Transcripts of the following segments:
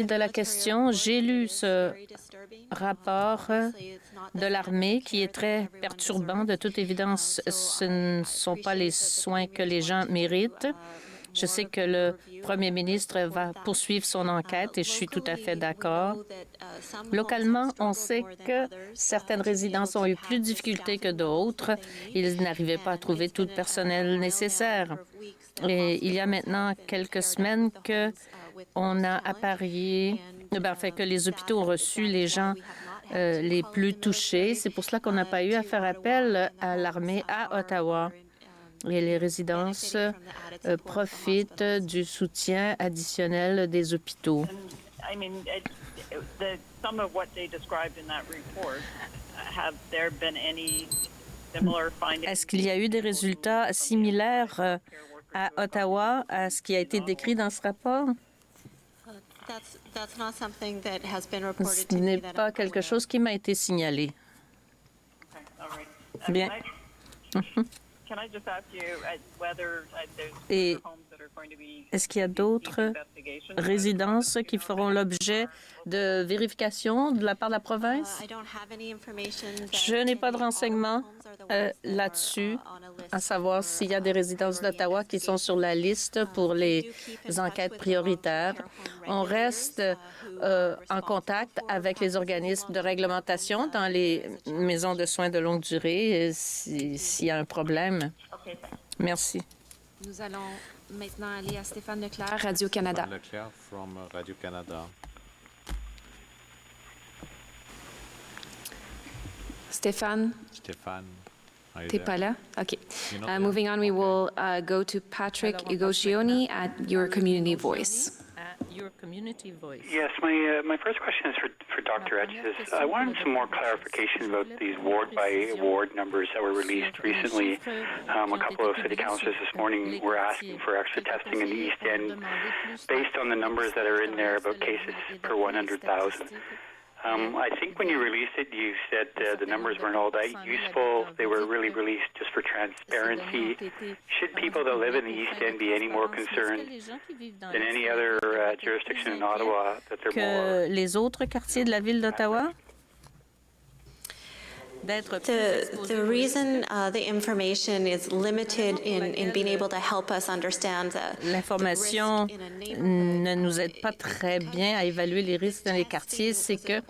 de la question. J'ai lu ce rapport de l'armée qui est très perturbant. De toute évidence, ce ne sont pas les soins que les gens méritent. Je sais que le premier ministre va poursuivre son enquête et je suis tout à fait d'accord. Localement, on sait que certaines résidences ont eu plus de difficultés que d'autres. Ils n'arrivaient pas à trouver tout le personnel nécessaire. Et il y a maintenant quelques semaines que on a apparié, que les hôpitaux ont reçu les gens les plus touchés. C'est pour cela qu'on n'a pas eu à faire appel à l'armée à Ottawa. Et les résidences profitent du soutien additionnel des hôpitaux. Est-ce qu'il y a eu des résultats similaires à Ottawa à ce qui a été décrit dans ce rapport? Ce n'est pas quelque chose qui m'a été signalé. Bien. Et est-ce qu'il y a d'autres résidences qui feront l'objet de vérification de la part de la province? Je n'ai pas de renseignements là-dessus, à savoir s'il y a des résidences d'Ottawa qui sont sur la liste pour les enquêtes prioritaires. On reste en contact avec les organismes de réglementation dans les maisons de soins de longue durée s'il y a un problème. Merci. Nous allons maintenant aller à Stéphane Leclerc, Radio-Canada. Stéphane Leclerc from Radio-Canada. Stéphane, t'es pas là? OK. Moving on, we will go to Patrick Ugochioni at Your Community Voice. Your Community Voice. Yes, my first question is for Dr. Etches. I wanted some more clarification about these ward-by-ward numbers that were released recently. A couple of city councillors this morning were asking for extra testing in the East End based on the numbers that are in there about cases per 100,000. I think when you released it, you said the numbers weren't all that useful. They were really released just for transparency. Should people that live in the East End be any more concerned than any other jurisdiction in Ottawa that they're more... Les autres quartiers de la ville d'Ottawa? The reason the information is limited in being able to help us understand l'information ne nous aide pas très bien à évaluer les risques dans les quartiers, c'est que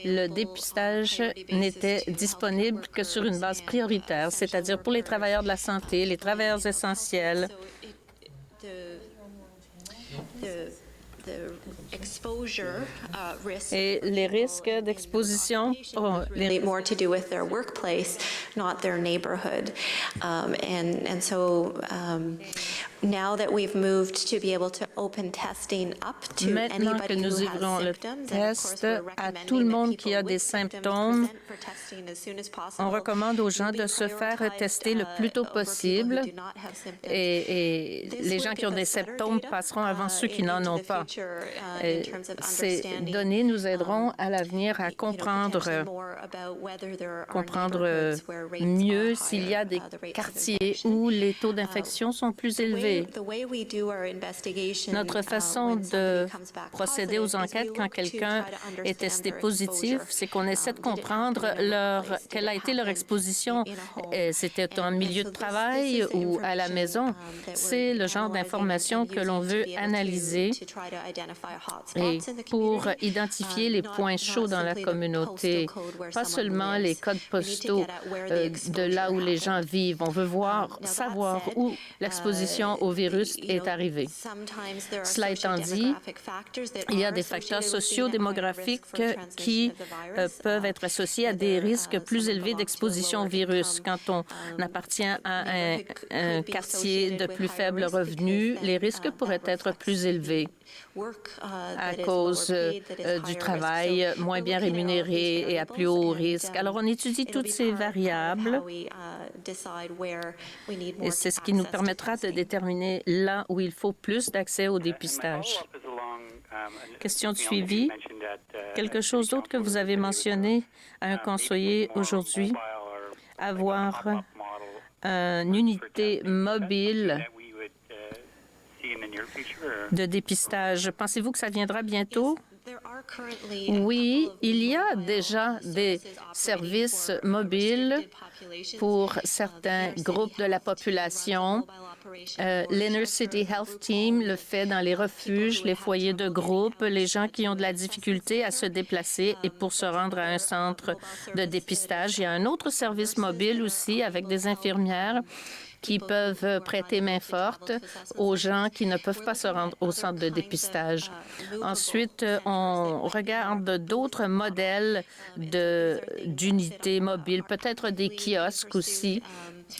le dépistage n'était disponible que sur une base prioritaire, c'est-à-dire pour les travailleurs de la santé, les travailleurs essentiels. Et les risques d'exposition more to do with their workplace, not their neighborhood. And so now that we've moved to be able to open testing up to anybody who has symptoms, and of course we're à tout le monde qui a des symptômes, on recommande aux gens de se faire tester le plus tôt possible et les gens qui ont des symptômes passeront avant ceux qui n'en ont pas. Ces données nous aideront à l'avenir à comprendre mieux s'il y a des quartiers où les taux d'infection sont plus élevés. Notre façon de procéder aux enquêtes quand quelqu'un est testé positif, c'est qu'on essaie de comprendre quelle a été leur exposition. C'était en milieu de travail ou à la maison. C'est le genre d'information que l'on veut analyser et pour identifier les points chauds dans la communauté, pas seulement les codes postaux de là où les gens vivent. On veut savoir où l'exposition au virus est arrivée. Cela étant dit, il y a des facteurs sociodémographiques qui peuvent être associés à des risques plus élevés d'exposition au virus. Quand on appartient à un quartier de plus faible revenu, les risques pourraient être plus élevés à cause du travail moins bien rémunéré et à plus haut risque. Alors, on étudie toutes ces variables et c'est ce qui nous permettra de déterminer là où il faut plus d'accès au dépistage. Question de suivi. Quelque chose d'autre que vous avez mentionné à un conseiller aujourd'hui, avoir une unité mobile de dépistage. Pensez-vous que ça viendra bientôt? Oui, il y a déjà des services mobiles pour certains groupes de la population. L'Inner City Health Team le fait dans les refuges, les foyers de groupe, les gens qui ont de la difficulté à se déplacer et pour se rendre à un centre de dépistage. Il y a un autre service mobile aussi avec des infirmières qui peuvent prêter main forte aux gens qui ne peuvent pas se rendre au centre de dépistage. Ensuite, on regarde d'autres modèles d'unités mobiles, peut-être des kiosques aussi.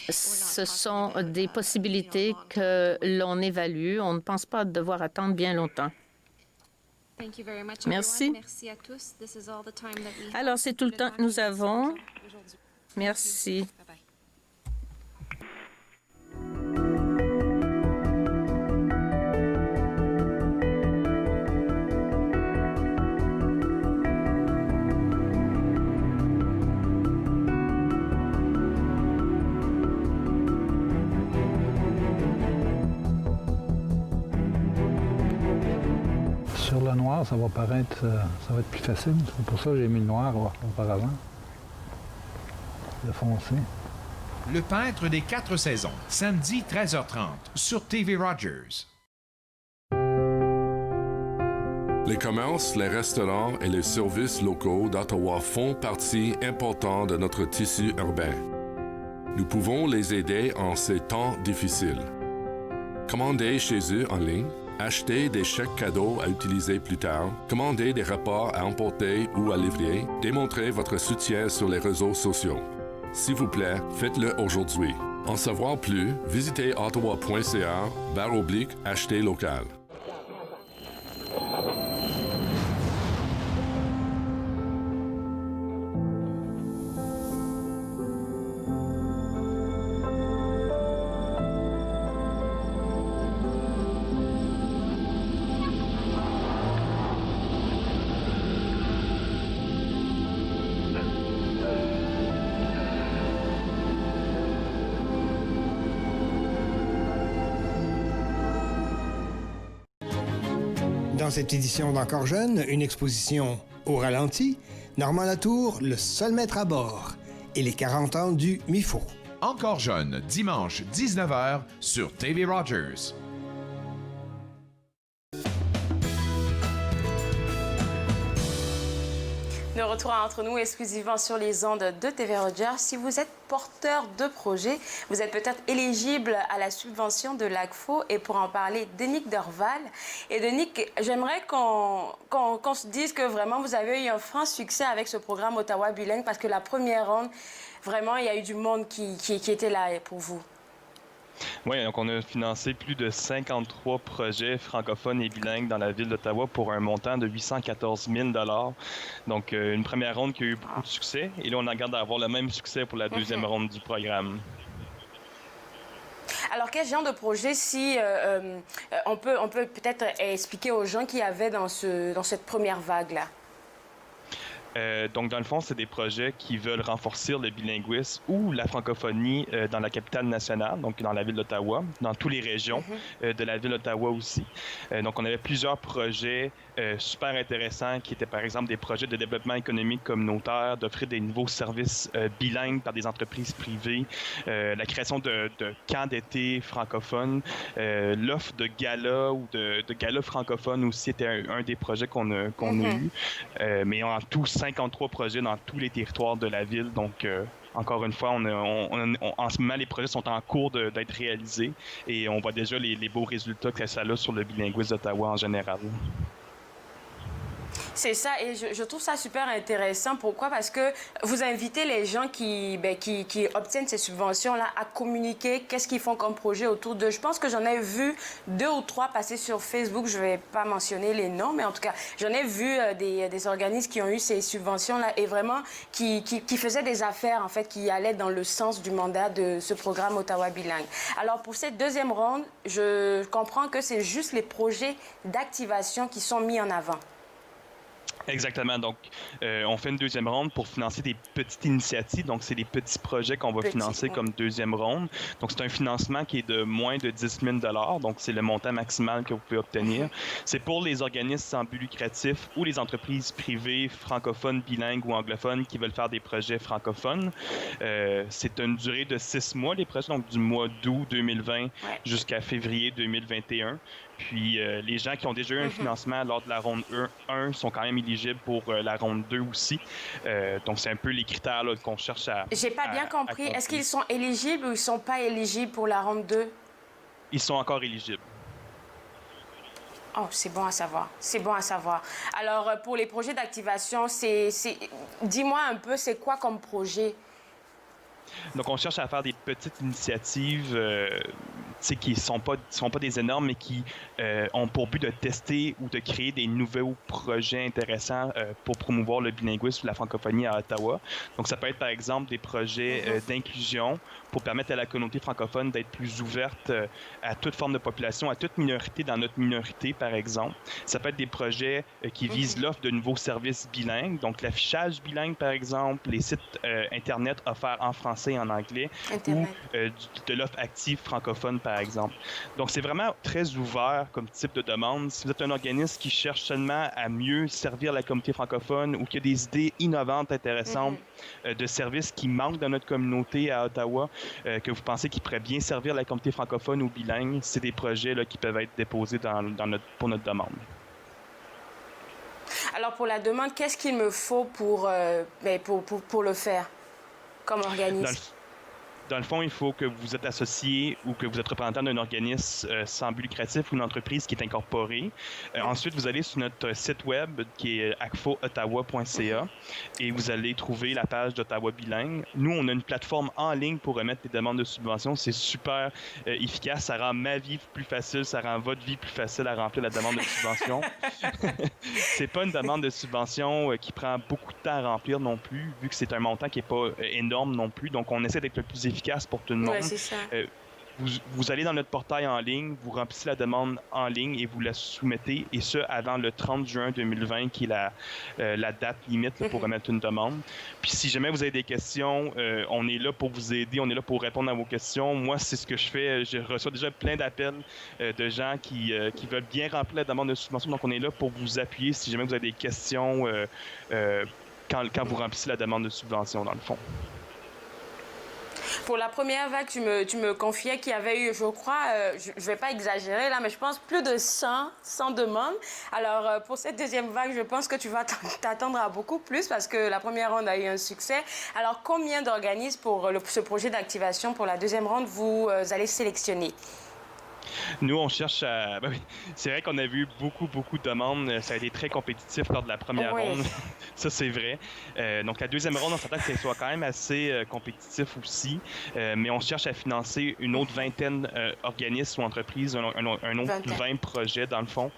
Ce sont des possibilités que l'on évalue. On ne pense pas devoir attendre bien longtemps. Merci. Merci à tous. This is all the time that we have. Alors, c'est tout le temps que nous avons. Merci. Sur le noir, ça va paraître, ça va être plus facile. C'est pour ça que j'ai mis le noir auparavant. Le foncé. Le peintre des 4 saisons, samedi 13h30 sur TV Rogers. Les commerces, les restaurants et les services locaux d'Ottawa font partie importante de notre tissu urbain. Nous pouvons les aider en ces temps difficiles. Commandez chez eux en ligne, achetez des chèques cadeaux à utiliser plus tard, commandez des repas à emporter ou à livrer, démontrez votre soutien sur les réseaux sociaux. S'il vous plaît, faites-le aujourd'hui. En savoir plus, visitez ottawa.ca/acheter local. Dans cette édition d'Encore jeune, une exposition au ralenti, Normand Latour, le seul maître à bord, et les 40 ans du MIFO. Encore jeune, dimanche 19h sur TV Rogers. De retour entre nous exclusivement sur les ondes de TV Rogers. Si vous êtes porteur de projet, vous êtes peut-être éligible à la subvention de l'ACFO. Et pour en parler, Denis Dorval. Et Denis, j'aimerais qu'on se dise que vraiment vous avez eu un franc succès avec ce programme Ottawa Bilingue parce que la première ronde, vraiment, il y a eu du monde qui était là pour vous. Oui, donc on a financé plus de 53 projets francophones et bilingues dans la ville d'Ottawa pour un montant de 814 000 $. Donc, une première ronde qui a eu beaucoup de succès. Et là, on en garde à avoir le même succès pour la deuxième ronde du programme. Alors, quel genre de projet, si on peut peut-être expliquer aux gens qui avaient dans cette première vague-là? Donc, dans le fond, c'est des projets qui veulent renforcer le bilinguisme ou la francophonie dans la capitale nationale, donc dans la ville d'Ottawa, dans toutes les régions de la ville d'Ottawa aussi. Donc, on avait plusieurs projets super intéressants qui étaient, par exemple, des projets de développement économique communautaire, d'offrir des nouveaux services bilingues par des entreprises privées, la création de camps d'été francophones, l'offre de galas ou de galas francophones aussi était un des projets qu'on a eu. Mais en tout, 53 projets dans tous les territoires de la ville. Donc, encore une fois, en ce moment, les projets sont en cours d'être réalisés et on voit déjà les beaux résultats que ça a sur le bilinguisme d'Ottawa en général. C'est ça, et je trouve ça super intéressant. Pourquoi? Parce que vous invitez les gens qui obtiennent ces subventions-là à communiquer qu'est-ce qu'ils font comme projet autour d'eux. Je pense que j'en ai vu 2 ou 3 passer sur Facebook. Je ne vais pas mentionner les noms, mais en tout cas, j'en ai vu des organismes qui ont eu ces subventions-là et vraiment qui faisaient des affaires, en fait, qui allaient dans le sens du mandat de ce programme Ottawa Bilingue. Alors, pour cette deuxième ronde, je comprends que c'est juste les projets d'activation qui sont mis en avant. Exactement. Donc, on fait une deuxième ronde pour financer des petites initiatives. Donc, c'est des petits projets qu'on va financer comme deuxième ronde. Donc, c'est un financement qui est de moins de 10 000 $. Donc, c'est le montant maximal que vous pouvez obtenir. C'est pour les organismes sans but lucratif ou les entreprises privées francophones, bilingues ou anglophones qui veulent faire des projets francophones. C'est une durée de 6 mois, les projets, donc du mois d'août 2020 jusqu'à février 2021. Puis les gens qui ont déjà eu un financement lors de la ronde 1 sont quand même éligibles pour la ronde 2 aussi. Donc, c'est un peu les critères là, qu'on cherche à... J'ai pas bien compris. Est-ce qu'ils sont éligibles ou ils sont pas éligibles pour la ronde 2? Ils sont encore éligibles. Oh, c'est bon à savoir. C'est bon à savoir. Alors, pour les projets d'activation, dis-moi un peu, c'est quoi comme projet? Donc, on cherche à faire des petites initiatives qui ne sont pas des énormes, mais qui ont pour but de tester ou de créer des nouveaux projets intéressants pour promouvoir le bilinguisme ou la francophonie à Ottawa. Donc, ça peut être, par exemple, des projets d'inclusion pour permettre à la communauté francophone d'être plus ouverte à toute forme de population, à toute minorité dans notre minorité, par exemple. Ça peut être des projets qui visent l'offre de nouveaux services bilingues, donc l'affichage bilingue, par exemple, les sites Internet offerts en français et en anglais, ou de l'offre active francophone, par exemple. Donc, c'est vraiment très ouvert comme type de demande. Si vous êtes un organisme qui cherche seulement à mieux servir la communauté francophone ou qui a des idées innovantes, intéressantes de services qui manquent dans notre communauté à Ottawa, que vous pensez qu'ils pourraient bien servir la communauté francophone ou bilingue, c'est des projets là, qui peuvent être déposés pour notre demande. Alors, pour la demande, qu'est-ce qu'il me faut pour le faire comme organisme? Dans le fond, il faut que vous êtes associé ou que vous êtes représentant d'un organisme sans but lucratif ou une entreprise qui est incorporée. Ensuite, vous allez sur notre site web qui est acfoottawa.ca et vous allez trouver la page d'Ottawa bilingue. Nous, on a une plateforme en ligne pour remettre des demandes de subventions. C'est super efficace. Ça rend ma vie plus facile. Ça rend votre vie plus facile à remplir la demande de subvention. C'est pas une demande de subvention qui prend beaucoup de temps à remplir non plus, vu que c'est un montant qui n'est pas énorme non plus. Donc, on essaie d'être le plus efficace pour tout le monde. Ouais, c'est ça. Vous allez dans notre portail en ligne, vous remplissez la demande en ligne et vous la soumettez, et ce, avant le 30 juin 2020, qui est la date limite là, pour remettre une demande. Puis si jamais vous avez des questions, on est là pour vous aider, on est là pour répondre à vos questions. Moi, c'est ce que je fais. Je reçois déjà plein d'appels de gens qui veulent bien remplir la demande de subvention. Donc, on est là pour vous appuyer si jamais vous avez des questions quand vous remplissez la demande de subvention, dans le fond. Pour la première vague, tu me confiais qu'il y avait eu, je crois, je ne vais pas exagérer là, mais je pense plus de 100 demandes. Alors, pour cette deuxième vague, je pense que tu vas t'attendre à beaucoup plus parce que la première ronde a eu un succès. Alors, combien d'organismes pour ce projet d'activation pour la deuxième ronde vous allez sélectionner? Nous, on cherche à... C'est vrai qu'on a vu beaucoup de demandes. Ça a été très compétitif lors de la première ronde. Ça, c'est vrai. Donc, la deuxième ronde, on s'attend que ça soit quand même assez compétitif aussi. Mais on cherche à financer une autre vingtaine d'organismes ou entreprises, un autre 20 projets, dans le fond.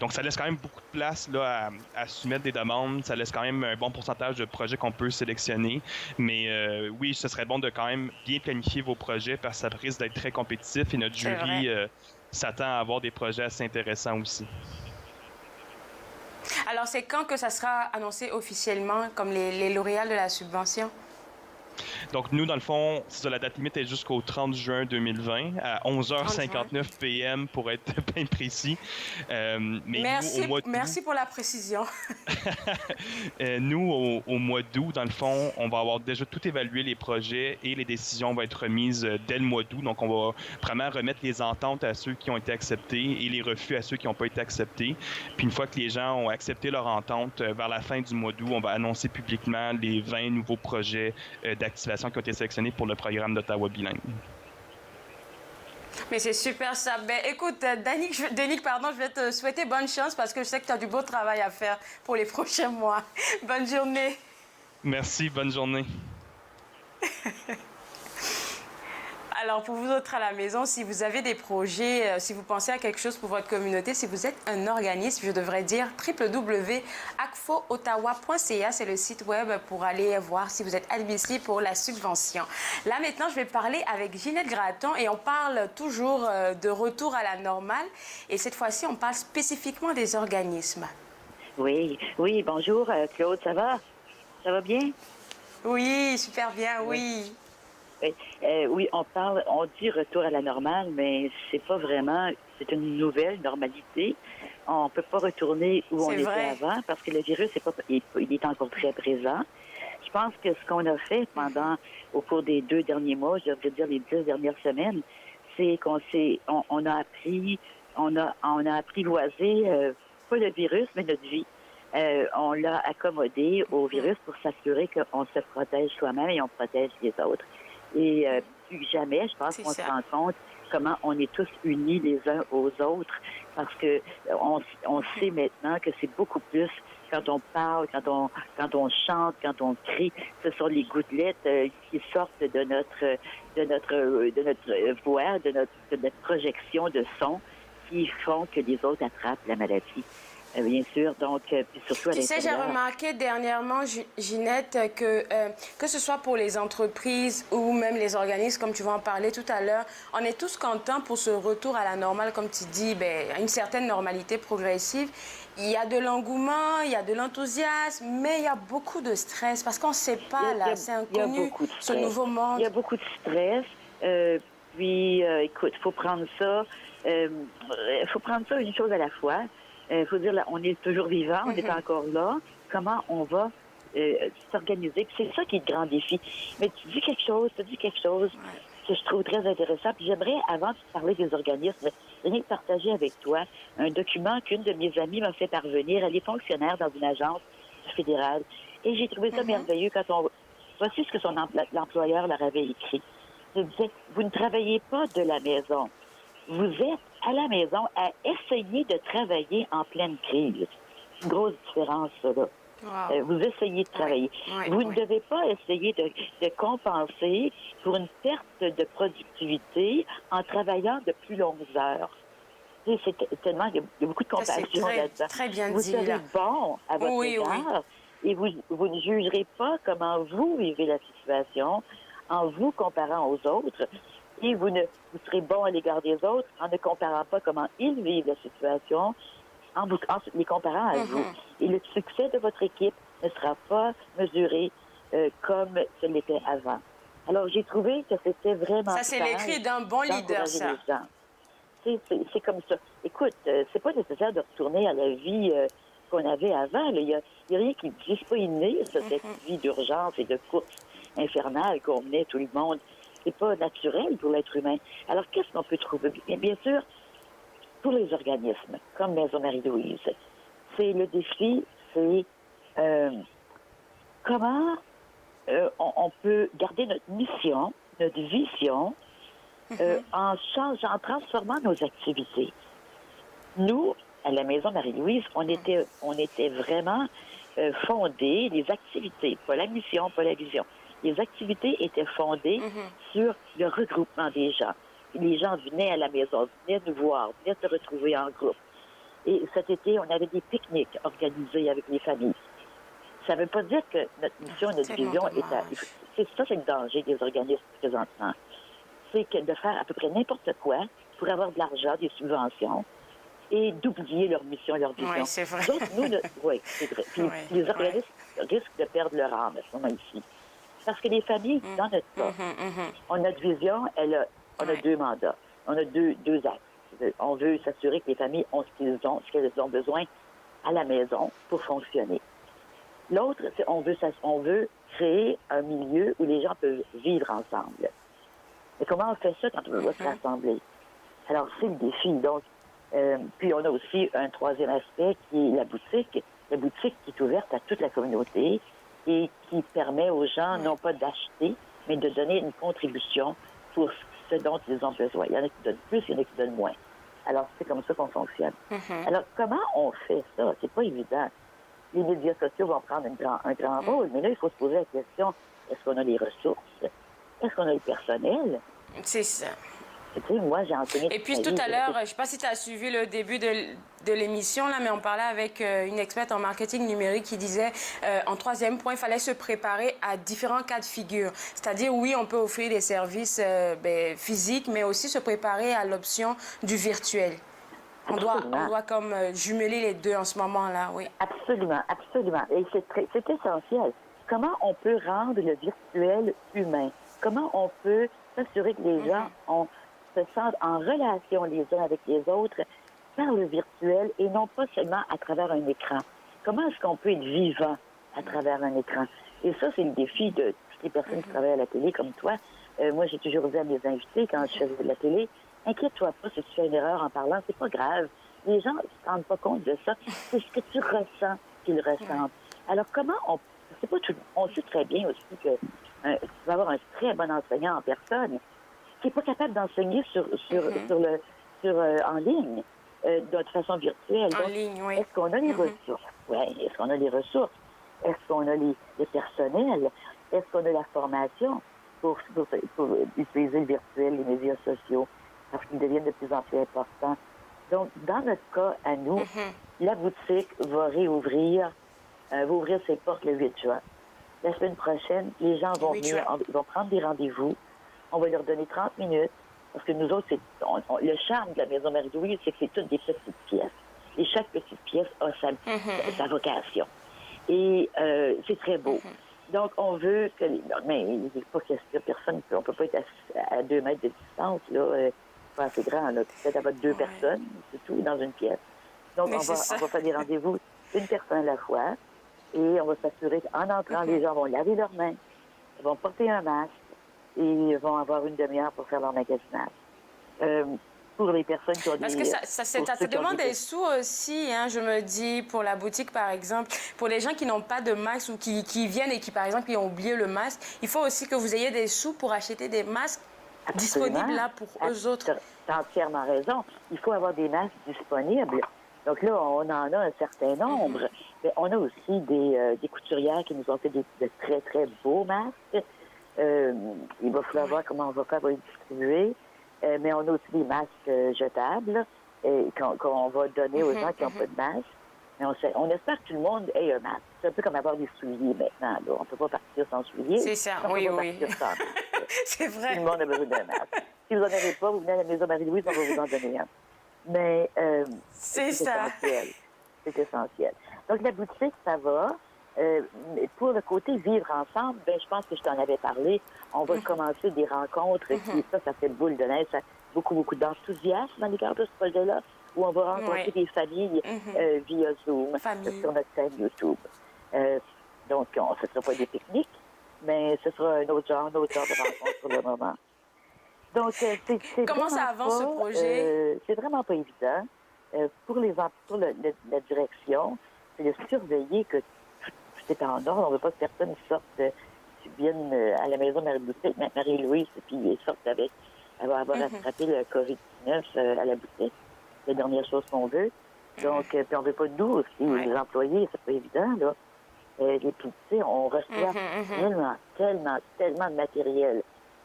Donc, ça laisse quand même beaucoup de place là, à soumettre des demandes. Ça laisse quand même un bon pourcentage de projets qu'on peut sélectionner. Mais oui, ce serait bon de quand même bien planifier vos projets parce que ça risque d'être très compétitif et notre jury s'attend à avoir des projets assez intéressants aussi. Alors, c'est quand que ça sera annoncé officiellement comme les lauréats de la subvention? Donc, nous, dans le fond, la date limite est jusqu'au 30 juin 2020 à 11h59 p.m. pour être bien précis. Mais merci, nous, au mois d'août, merci pour la précision. Nous, au mois d'août, dans le fond, on va avoir déjà tout évalué les projets et les décisions vont être remises dès le mois d'août. Donc, on va vraiment remettre les ententes à ceux qui ont été acceptés et les refus à ceux qui n'ont pas été acceptés. Puis, une fois que les gens ont accepté leur entente, vers la fin du mois d'août, on va annoncer publiquement les 20 nouveaux projets d'activation qui ont été sélectionnés pour le programme d'Ottawa bilingue. Mais c'est super ça. Ben, écoute, Danick, je vais te souhaiter bonne chance parce que je sais que tu as du beau travail à faire pour les prochains mois. Bonne journée. Merci, bonne journée. Alors, pour vous autres à la maison, si vous avez des projets, si vous pensez à quelque chose pour votre communauté, si vous êtes un organisme, je devrais dire www.acfoottawa.ca, c'est le site web pour aller voir si vous êtes admissible pour la subvention. Là, maintenant, je vais parler avec Ginette Gratton et on parle toujours de retour à la normale. Et cette fois-ci, on parle spécifiquement des organismes. Oui, bonjour Claude, ça va? Ça va bien? Oui, super bien, oui. Oui, on dit retour à la normale, mais c'est pas vraiment, c'est une nouvelle normalité. On peut pas retourner où on était avant parce que le virus il est encore très présent. Je pense que ce qu'on a fait au cours des 2 derniers mois, je devrais dire les 10 dernières semaines, c'est on a apprivoisé, pas le virus, mais notre vie. On l'a accommodé au virus pour s'assurer qu'on se protège soi-même et on protège les autres. Et plus que jamais, je pense qu'on se rend compte comment on est tous unis les uns aux autres parce que on sait maintenant que c'est beaucoup plus quand on parle, quand on chante, quand on crie, ce sont les gouttelettes qui sortent de notre voix, de notre projection de son qui font que les autres attrapent la maladie. Bien sûr, donc, puis surtout à l'intérieur. Tu sais, j'ai remarqué dernièrement, Ginette, que ce soit pour les entreprises ou même les organismes, comme tu vas en parler tout à l'heure, on est tous contents pour ce retour à la normale, comme tu dis, à une certaine normalité progressive. Il y a de l'engouement, il y a de l'enthousiasme, mais il y a beaucoup de stress parce qu'on ne sait pas, c'est inconnu, ce nouveau monde. Il y a beaucoup de stress. Puis, écoute, il faut prendre ça une chose à la fois. Il faut dire, là, on est toujours vivant, on est encore là. Comment on va s'organiser? C'est ça qui est le grand défi. Mais tu dis quelque chose que je trouve très intéressant. Puis j'aimerais, avant de parler des organismes, venir partager avec toi un document qu'une de mes amies m'a fait parvenir. Elle est fonctionnaire dans une agence fédérale. Et j'ai trouvé ça merveilleux quand voici ce que l'employeur leur avait écrit. Il disait, vous ne travaillez pas de la maison. Vous êtes à la maison à essayer de travailler en pleine crise. C'est une grosse différence, ça, là. Wow. Vous essayez de travailler. Vous ne devez pas essayer de compenser pour une perte de productivité en travaillant de plus longues heures. C'est tellement, il y a beaucoup de compassion là-dedans. Très bien vous dit, serez là. bon à votre égard et vous ne jugerez pas comment vous vivez la situation en vous comparant aux autres. Et vous serez bon à l'égard des autres en ne comparant pas comment ils vivent la situation, en les comparant à vous. Et le succès de votre équipe ne sera pas mesuré comme ce l'était avant. Alors, j'ai trouvé que c'était vraiment... Ça, c'est l'écrit d'un bon leader, ça. C'est comme ça. Écoute, c'est pas nécessaire de retourner à la vie qu'on avait avant. Il y a rien qui dit, c'est pas inné, ça, cette vie d'urgence et de course infernale qu'on menait tout le monde. C'est pas naturel pour l'être humain. Alors, qu'est-ce qu'on peut trouver? Bien sûr, pour les organismes, comme Maison Marie-Louise, c'est le défi, c'est comment on peut garder notre mission, notre vision, en transformant nos activités. Nous, à la Maison Marie-Louise, on était vraiment fondés, les activités, pas la mission, pas la vision. Les activités étaient fondées sur le regroupement des gens. Les gens venaient à la maison, venaient nous voir, venaient se retrouver en groupe. Et cet été, on avait des pique-niques organisés avec les familles. Ça ne veut pas dire que notre mission, notre vision est à... c'est le danger des organismes présentement. C'est que de faire à peu près n'importe quoi pour avoir de l'argent, des subventions, et d'oublier leur mission, leur vision. Oui, c'est vrai. Donc, oui, c'est vrai. Puis, les organismes risquent de perdre leur âme à ce moment-ci. Parce que les familles, dans notre cas, notre vision, on a 2 mandats. On a deux axes. On veut s'assurer que les familles ont ce qu'elles ont besoin à la maison pour fonctionner. L'autre, c'est on veut créer un milieu où les gens peuvent vivre ensemble. Mais comment on fait ça quand on veut se rassembler? Alors, c'est le défi. Donc, puis on a aussi un troisième aspect qui est la boutique. La boutique qui est ouverte à toute la communauté et qui permet aux gens non pas d'acheter, mais de donner une contribution pour ce dont ils ont besoin. Il y en a qui donnent plus, il y en a qui donnent moins. Alors, c'est comme ça qu'on fonctionne. Alors, comment on fait ça? C'est pas évident. Les médias sociaux vont prendre un grand rôle, mais là, il faut se poser la question, est-ce qu'on a les ressources? Est-ce qu'on a le personnel? C'est ça. Moi, j'ai enseigné... Et puis tout à l'heure, je ne sais pas si tu as suivi le début de l'émission, là, mais on parlait avec une experte en marketing numérique qui disait, en 3e point, il fallait se préparer à différents cas de figure. C'est-à-dire, oui, on peut offrir des services physiques, mais aussi se préparer à l'option du virtuel. On doit comme jumeler les deux en ce moment-là, oui. Absolument, absolument. Et c'est essentiel. Comment on peut rendre le virtuel humain? Comment on peut s'assurer que les gens se sentent en relation les uns avec les autres par le virtuel et non pas seulement à travers un écran? Comment est-ce qu'on peut être vivant à travers un écran? Et ça, c'est le défi de toutes les personnes qui travaillent à la télé comme toi. Moi, j'ai toujours dit à mes invités quand je faisais de la télé, inquiète-toi pas si tu fais une erreur en parlant, c'est pas grave. Les gens ne se rendent pas compte de ça. C'est ce que tu ressens qu'ils ressentent. Alors, comment on... C'est pas tout... On sait très bien aussi que tu vas avoir un très bon enseignant en personne qui n'est pas capable d'enseigner en ligne de façon virtuelle. En ligne, oui. Est-ce qu'on a les ressources? Oui. Est-ce qu'on a les ressources? Est-ce qu'on a les personnels? Est-ce qu'on a la formation pour utiliser le virtuel, les médias sociaux, parce qu'ils deviennent de plus en plus importants? Donc, dans notre cas, à nous, la boutique va réouvrir, va ouvrir ses portes le 8 juin. La semaine prochaine, les gens vont venir, ils vont prendre des rendez-vous. On va leur donner 30 minutes, parce que nous autres, le charme de la Maison Marie-Louise, c'est que c'est toutes des petites pièces. Et chaque petite pièce a sa vocation. Et c'est très beau. Donc, on veut que... Mais il n'est pas question, personne... On ne peut pas être à 2 mètres de distance, là. C'est pas assez grand, là. Peut-être avoir 2 personnes, c'est tout, dans une pièce. Donc, on va faire des rendez-vous une personne à la fois. Et on va s'assurer qu'en entrant, les gens vont laver leurs mains, ils vont porter un masque et ils vont avoir une demi-heure pour faire leur magasinage. Pour les personnes qui ont Parce que ça demande des sous aussi, hein, je me dis, pour la boutique, par exemple. Pour les gens qui n'ont pas de masque ou qui viennent et qui, par exemple, qui ont oublié le masque, il faut aussi que vous ayez des sous pour acheter des masques disponibles là pour eux autres. Tu as entièrement raison. Il faut avoir des masques disponibles. Donc là, on en a un certain nombre. Mais on a aussi des couturières qui nous ont fait de très, très beaux masques. Il va falloir voir comment on va faire pour les distribuer. Mais on a aussi des masques jetables qu'on va donner aux gens qui n'ont pas de masque. Mais on espère que tout le monde ait un masque. C'est un peu comme avoir des souliers maintenant. Là. On ne peut pas partir sans souliers. C'est ça, oui. C'est vrai. Tout le monde a besoin d'un masque. Si vous n'en avez pas, vous venez à la Maison Marie-Louise, on va vous en donner un. Mais c'est essentiel. C'est essentiel. Donc, la boutique, ça va. Pour le côté vivre ensemble, je pense que je t'en avais parlé. On va commencer des rencontres. Et ça fait boule de neige. Ça, beaucoup d'enthousiasme dans l'égard de ce projet-là, où on va rencontrer des familles via Zoom sur notre chaîne YouTube. Donc, ce ne sera pas des pique-niques, mais ce sera un autre genre de rencontre pour le moment. Donc, comment ça avance, ce projet? C'est vraiment pas évident. Pour la direction, c'est de surveiller que tout est en ordre. On ne veut pas que personne sorte, vienne à la Maison Marie-Louise et puis sorte avec. Elle va avoir attrapé le COVID-19 à la boutique. C'est la dernière chose qu'on veut. Donc, puis on ne veut pas de nous aussi, les employés, c'est pas évident, là. Et puis, tu sais, on reçoit tellement de matériel.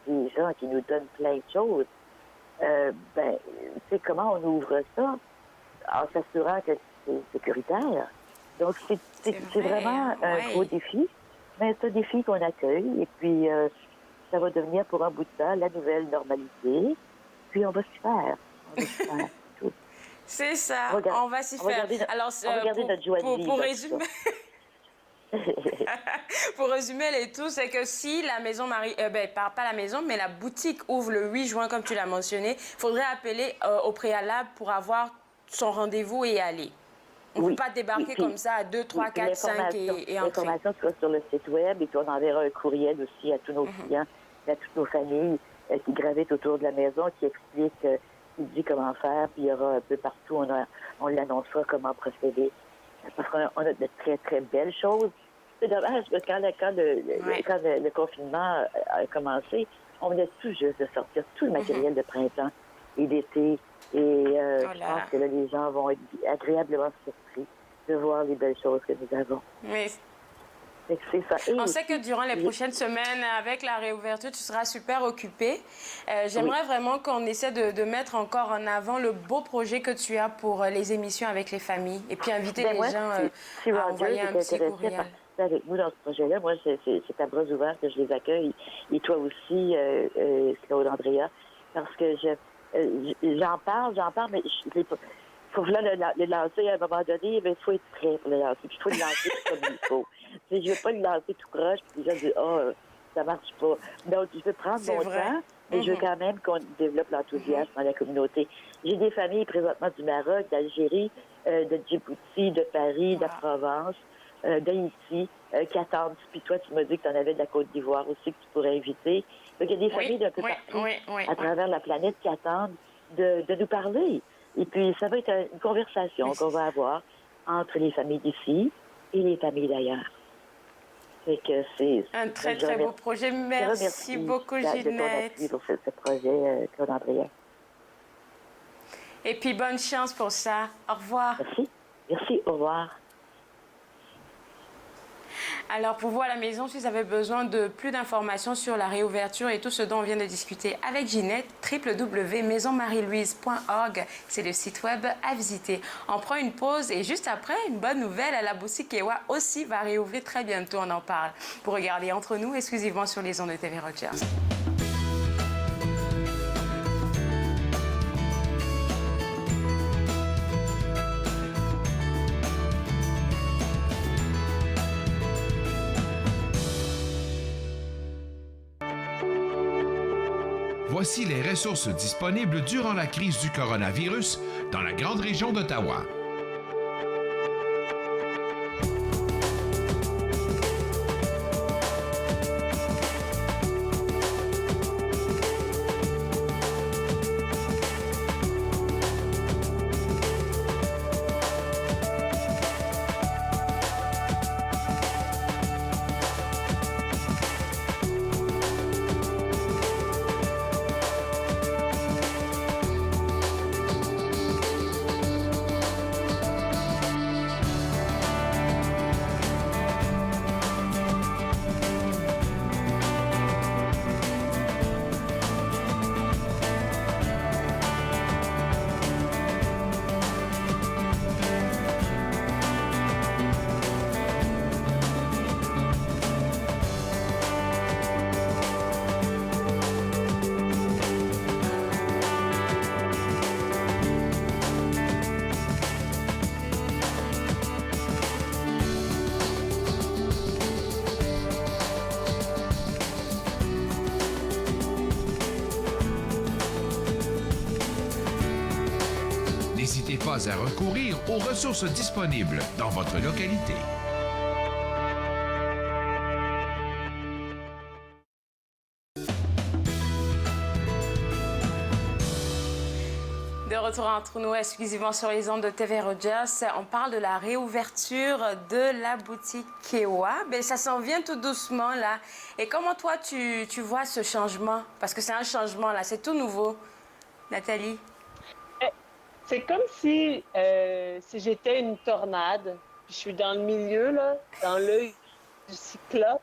Des gens qui nous donnent plein de choses. C'est comment on ouvre ça en s'assurant que c'est sécuritaire. Donc, c'est vraiment un gros défi, mais c'est un défi qu'on accueille et puis ça va devenir pour un bout de temps la nouvelle normalité. Puis on va s'y faire. C'est ça, on va s'y faire. Alors, notre joie de vivre, pour résumer... Pour résumer les tout, c'est que si la maison pas la maison, mais la boutique ouvre le 8 juin, comme tu l'as mentionné, il faudrait appeler au préalable pour avoir son rendez-vous et y aller. On ne peut pas débarquer comme ça à 2, 3, 4, 5 et entrer. L'information sera sur le site web et puis on enverra un courriel aussi à tous nos clients, à toutes nos familles qui gravitent autour de la maison, qui explique, qui dit comment faire, puis il y aura un peu partout, on l'annoncera comment procéder. Parce qu'on a de très, très belles choses. C'est dommage, parce que quand le confinement a commencé, on venait tout juste de sortir tout le matériel de printemps et d'été. Et je pense que là, les gens vont être agréablement surpris de voir les belles choses que nous avons. Oui. C'est ça. On sait que durant les prochaines semaines, avec la réouverture, tu seras super occupée. J'aimerais vraiment qu'on essaie de mettre encore en avant le beau projet que tu as pour les émissions avec les familles et puis inviter les gens à envoyer un petit courriel. Avec nous dans ce projet-là, moi, c'est à bras ouverts que je les accueille. Et toi aussi, Claude Andrea, parce que j'en parle, mais faut le lancer à un moment donné, mais il faut être prêt pour le lancer. Puis il faut le lancer comme il faut. Je ne veux pas le lancer tout croche, puis les gens disent, ça marche pas. Donc, je veux prendre mon temps, mais je veux quand même qu'on développe l'enthousiasme dans la communauté. J'ai des familles présentement du Maroc, d'Algérie, de Djibouti, de Paris, de la Provence, d'Haïti, qui attendent. Puis toi, tu m'as dit que tu en avais de la Côte d'Ivoire aussi que tu pourrais inviter. Donc, il y a des familles d'un peu partout à travers la planète qui attendent de nous parler. Et puis, ça va être une conversation qu'on va avoir entre les familles d'ici et les familles d'ailleurs. Fait que c'est un très, très beau projet. Merci beaucoup, Ginette. De ton appui pour ce projet, Claude Andréen. Et puis, bonne chance pour ça. Au revoir. Merci. Merci, au revoir. Alors, pour vous à la maison, si vous avez besoin de plus d'informations sur la réouverture et tout ce dont on vient de discuter avec Ginette, www.maisonmarielouise.org, c'est le site web à visiter. On prend une pause et juste après, une bonne nouvelle, la boutique Kewa aussi va réouvrir très bientôt, on en parle. Pour regarder Entre nous, exclusivement sur les ondes de TV Rogers. Voici les ressources disponibles durant la crise du coronavirus dans la grande région d'Ottawa. N'hésitez pas à recourir aux ressources disponibles dans votre localité. De retour entre nous exclusivement sur les ondes de TV Rogers, on parle de la réouverture de la boutique Kewa. Ben, ça s'en vient tout doucement là. Et comment toi tu vois ce changement? Parce que c'est un changement là, c'est tout nouveau. Nathalie? C'est comme si j'étais une tornade. Je suis dans le milieu, là, dans l'œil du cyclope.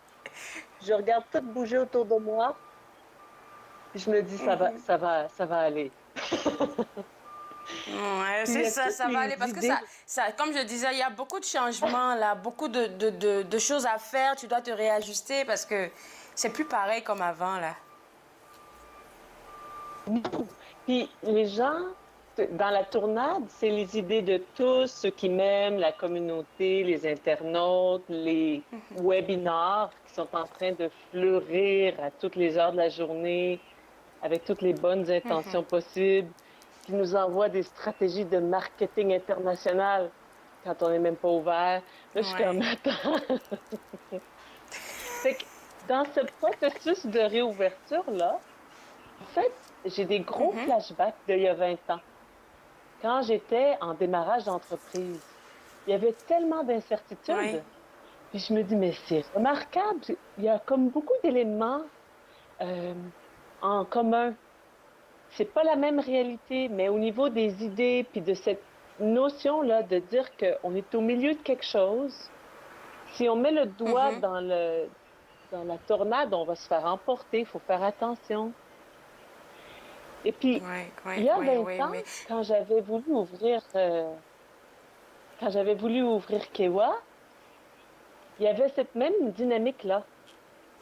Je regarde tout bouger autour de moi. Je me dis, ça va aller. Ouais, c'est ça va aller. Parce que ça, comme je disais, il y a beaucoup de changements, là, beaucoup de choses à faire. Tu dois te réajuster parce que c'est plus pareil comme avant, là. Puis les gens... Dans la tournade, c'est les idées de tous, ceux qui m'aiment, la communauté, les internautes, les webinars qui sont en train de fleurir à toutes les heures de la journée, avec toutes les bonnes intentions possibles, qui nous envoient des stratégies de marketing international quand on n'est même pas ouvert. Là, je suis comme, attends. Fait que dans ce processus de réouverture-là, en fait, j'ai des gros flashbacks d'il y a 20 ans. Quand j'étais en démarrage d'entreprise, il y avait tellement d'incertitudes. Oui. Puis je me dis, mais c'est remarquable. Il y a comme beaucoup d'éléments en commun. C'est pas la même réalité, mais au niveau des idées, puis de cette notion-là de dire qu'on est au milieu de quelque chose, si on met le doigt dans la tornade, on va se faire emporter. Il faut faire attention. Et puis, il y a 20 ans, quand j'avais voulu ouvrir Kewa, il y avait cette même dynamique-là.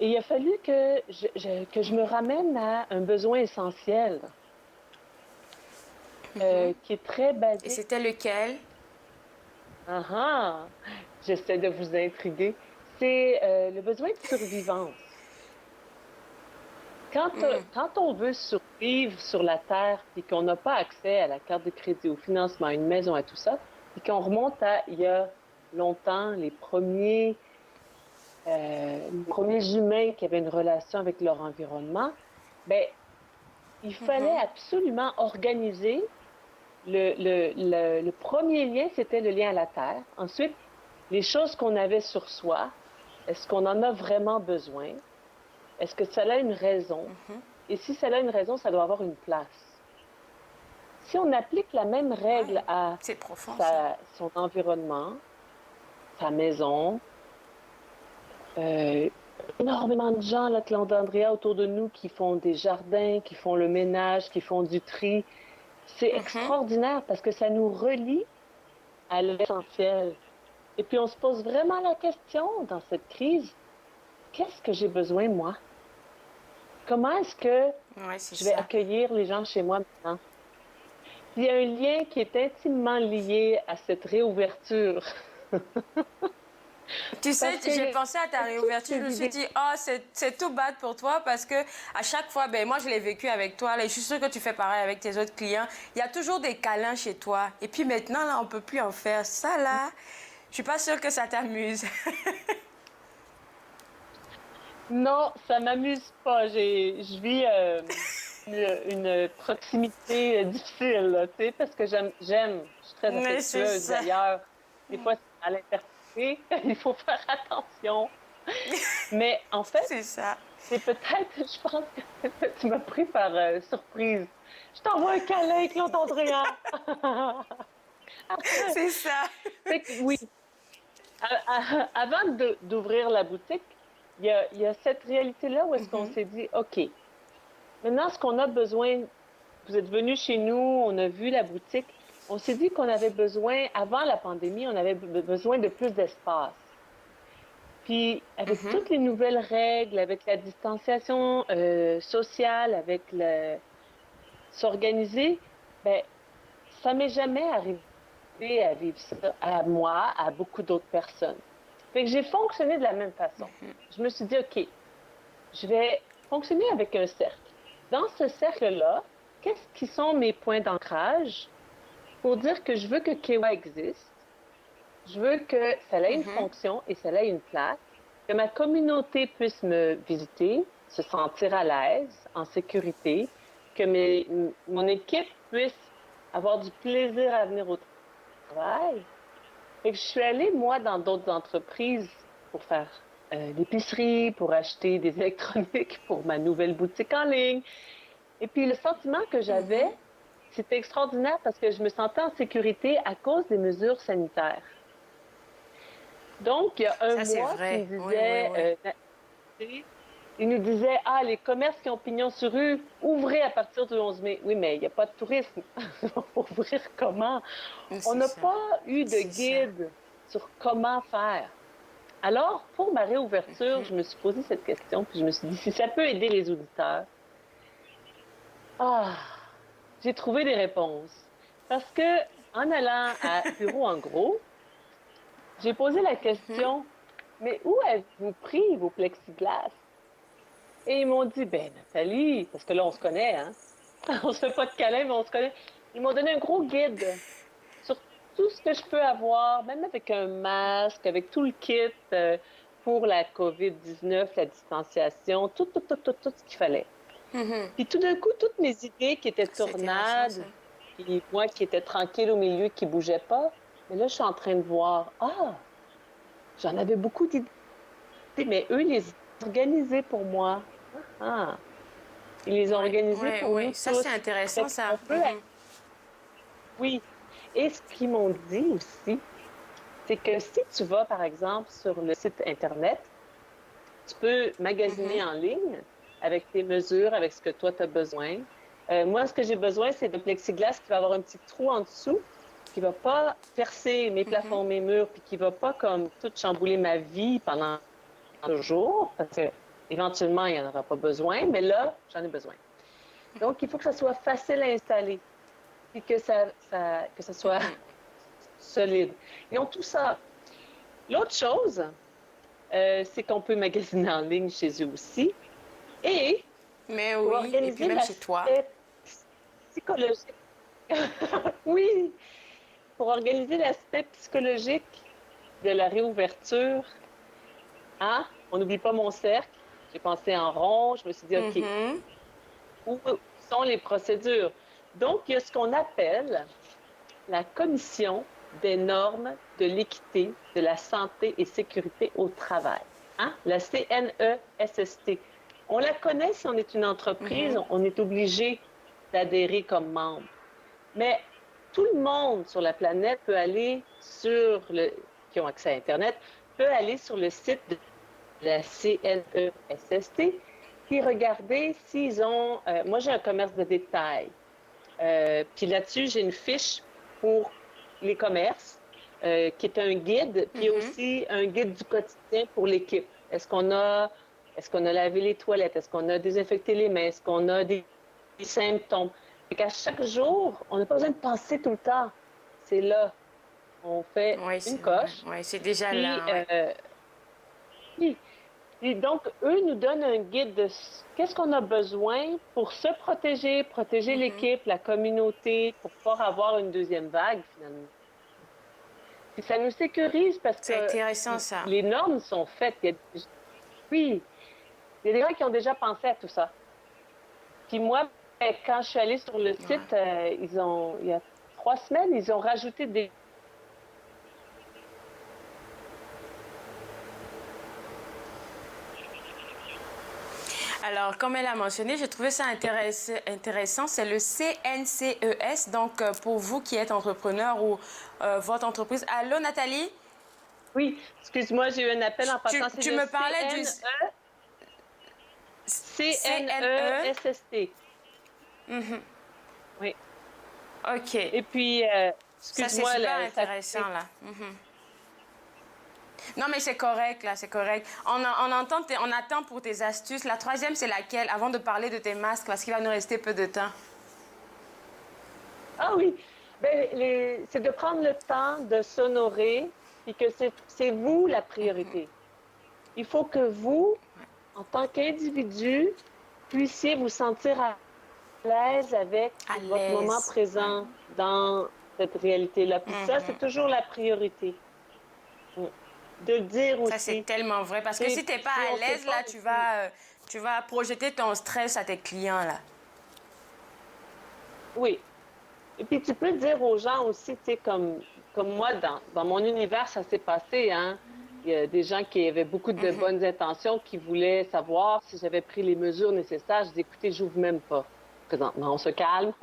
Et il a fallu que je me ramène à un besoin essentiel. qui est très basique. Et c'était lequel? J'essaie de vous intriguer. C'est le besoin de survivance. Quand on veut survivre sur la Terre et qu'on n'a pas accès à la carte de crédit, au financement, à une maison, à tout ça, et qu'on remonte à il y a longtemps, les premiers humains qui avaient une relation avec leur environnement, ben, il fallait absolument organiser. Le premier lien, c'était le lien à la Terre. Ensuite, les choses qu'on avait sur soi, est-ce qu'on en a vraiment besoin? Est-ce que ça a une raison? Et si ça a une raison, ça doit avoir une place. Si on applique la même règle à son environnement, sa maison, énormément de gens, là, Claude-Andrea, autour de nous, qui font des jardins, qui font le ménage, qui font du tri. C'est extraordinaire parce que ça nous relie à l'essentiel. Et puis, on se pose vraiment la question dans cette crise, qu'est-ce que j'ai besoin, moi? Comment est-ce que je vais accueillir les gens chez moi maintenant? Il y a un lien qui est intimement lié à cette réouverture. Tu sais, j'ai pensé à ta réouverture, je me suis dit, c'est tout bad pour toi parce que à chaque fois, ben moi je l'ai vécu avec toi, là, et je suis sûre que tu fais pareil avec tes autres clients. Il y a toujours des câlins chez toi. Et puis maintenant, là, on peut plus en faire. Ça, là, je suis pas sûre que ça t'amuse. Non, ça m'amuse pas. Je vis une proximité difficile, là, tu sais, parce que j'aime, je suis très affectueuse d'ailleurs. Des fois, c'est à l'interpréter, il faut faire attention. Mais en fait, c'est peut-être, je pense que tu m'as pris par surprise. Je t'envoie un câlin, Claude-Andrea. C'est ça. Fait que, oui. Avant d'ouvrir la boutique, il y a cette réalité-là où est-ce qu'on s'est dit, OK, maintenant, ce qu'on a besoin, vous êtes venus chez nous, on a vu la boutique, on s'est dit qu'on avait besoin, avant la pandémie, on avait besoin de plus d'espace. Puis, avec toutes les nouvelles règles, avec la distanciation sociale, avec s'organiser, ben, ça m'est jamais arrivé à vivre ça, à moi, à beaucoup d'autres personnes. Fait que j'ai fonctionné de la même façon. Je me suis dit, OK, je vais fonctionner avec un cercle. Dans ce cercle-là, qu'est-ce qui sont mes points d'ancrage pour dire que je veux que Kewa existe, je veux que ça ait une fonction et ça ait une place, que ma communauté puisse me visiter, se sentir à l'aise, en sécurité, que mon équipe puisse avoir du plaisir à venir au travail. Fait que je suis allée, moi, dans d'autres entreprises pour faire l'épicerie, pour acheter des électroniques pour ma nouvelle boutique en ligne. Et puis, le sentiment que j'avais, c'était extraordinaire parce que je me sentais en sécurité à cause des mesures sanitaires. Donc, il y a un mois, il nous disait, les commerces qui ont pignon sur rue, ouvrez à partir du 11 mai. Oui, mais il n'y a pas de tourisme. Ouvrir comment? On n'a pas eu de guide sur comment faire. Alors, pour ma réouverture, je me suis posé cette question, puis je me suis dit, si ça peut aider les auditeurs, j'ai trouvé des réponses. Parce que, en allant à Bureau en gros, j'ai posé la question, mais où avez-vous pris vos plexiglas? Et ils m'ont dit, Nathalie, parce que là, on se connaît, hein? On se fait pas de câlin, mais on se connaît. Ils m'ont donné un gros guide sur tout ce que je peux avoir, même avec un masque, avec tout le kit pour la COVID-19, la distanciation, tout ce qu'il fallait. Puis tout d'un coup, toutes mes idées qui étaient tournades, puis moi qui étais tranquille au milieu, qui ne bougeais pas, mais là, je suis en train de voir, j'en avais beaucoup d'idées, mais eux, ils les ont organisées pour moi. Ils les ont organisées pour nous ça, tous. c'est intéressant, ça. Oui. Et ce qu'ils m'ont dit aussi, c'est que si tu vas, par exemple, sur le site Internet, tu peux magasiner en ligne avec tes mesures, avec ce que toi, tu as besoin. Moi, ce que j'ai besoin, c'est de plexiglas qui va avoir un petit trou en dessous, qui ne va pas percer mes plafonds, mes murs, puis qui ne va pas comme tout chambouler ma vie pendant toujours, parce que éventuellement, il n'y en aura pas besoin, mais là, j'en ai besoin. Donc, il faut que ça soit facile à installer. et que ça soit solide. Ils ont tout ça. L'autre chose, c'est qu'on peut magasiner en ligne chez eux aussi. Et mais pour oui, organiser et puis même chez toi. Psychologique. Oui, pour organiser l'aspect psychologique de la réouverture, hein? On n'oublie pas mon cercle. J'ai pensé en rond. Je me suis dit, OK, où sont les procédures? Donc, il y a ce qu'on appelle la Commission des normes de l'équité, de la santé et sécurité au travail, hein? La CNESST. On la connaît si on est une entreprise, on est obligé d'adhérer comme membre. Mais tout le monde sur la planète peut aller qui ont accès à Internet, peut aller sur le site de la CNESST et regarder s'ils ont... moi, j'ai un commerce de détail. Puis là-dessus, j'ai une fiche pour les commerces, qui est un guide, puis aussi un guide du quotidien pour l'équipe. Est-ce qu'on a lavé les toilettes? Est-ce qu'on a désinfecté les mains? Est-ce qu'on a des symptômes? Fait qu'à chaque jour, on n'a pas besoin de penser tout le temps. C'est là. On fait une coche. Oui, c'est déjà puis, là. Oui. Et donc, eux nous donnent un guide de qu'est-ce qu'on a besoin pour se protéger, protéger l'équipe, la communauté, pour pouvoir avoir une deuxième vague, finalement. Puis ça nous sécurise parce que c'est intéressant, ça. Les normes sont faites. Oui, il y a des gens qui ont déjà pensé à tout ça. Puis moi, quand je suis allée sur le site, il y a 3 semaines, ils ont rajouté des... Alors, comme elle a mentionné, j'ai trouvé ça intéressant. C'est le CNCES. Donc, pour vous qui êtes entrepreneur ou votre entreprise. Allô, Nathalie? Oui, excuse-moi, j'ai eu un appel en passant. Tu me parlais du... CNESST. Oui. OK. Et puis, excuse-moi... Ça, c'est super intéressant, là. Non, mais c'est correct, là, c'est correct. On attend pour tes astuces. La troisième, c'est laquelle? Avant de parler de tes masques, parce qu'il va nous rester peu de temps. Ah oui. Bien, c'est de prendre le temps de s'honorer et que c'est vous la priorité. Il faut que vous, en tant qu'individu, puissiez vous sentir à l'aise avec votre moment présent dans cette réalité-là. Puis ça, c'est toujours la priorité. De le dire aussi. Ça, c'est tellement vrai. Parce que si tu n'es pas à l'aise, là, tu vas projeter ton stress à tes clients, là. Oui. Et puis, tu peux dire aux gens aussi, tu sais, comme moi, dans mon univers, ça s'est passé, hein. Il y a des gens qui avaient beaucoup de bonnes intentions, qui voulaient savoir si j'avais pris les mesures nécessaires. Je dis, écoutez, j'ouvre même pas. Présentement, on se calme.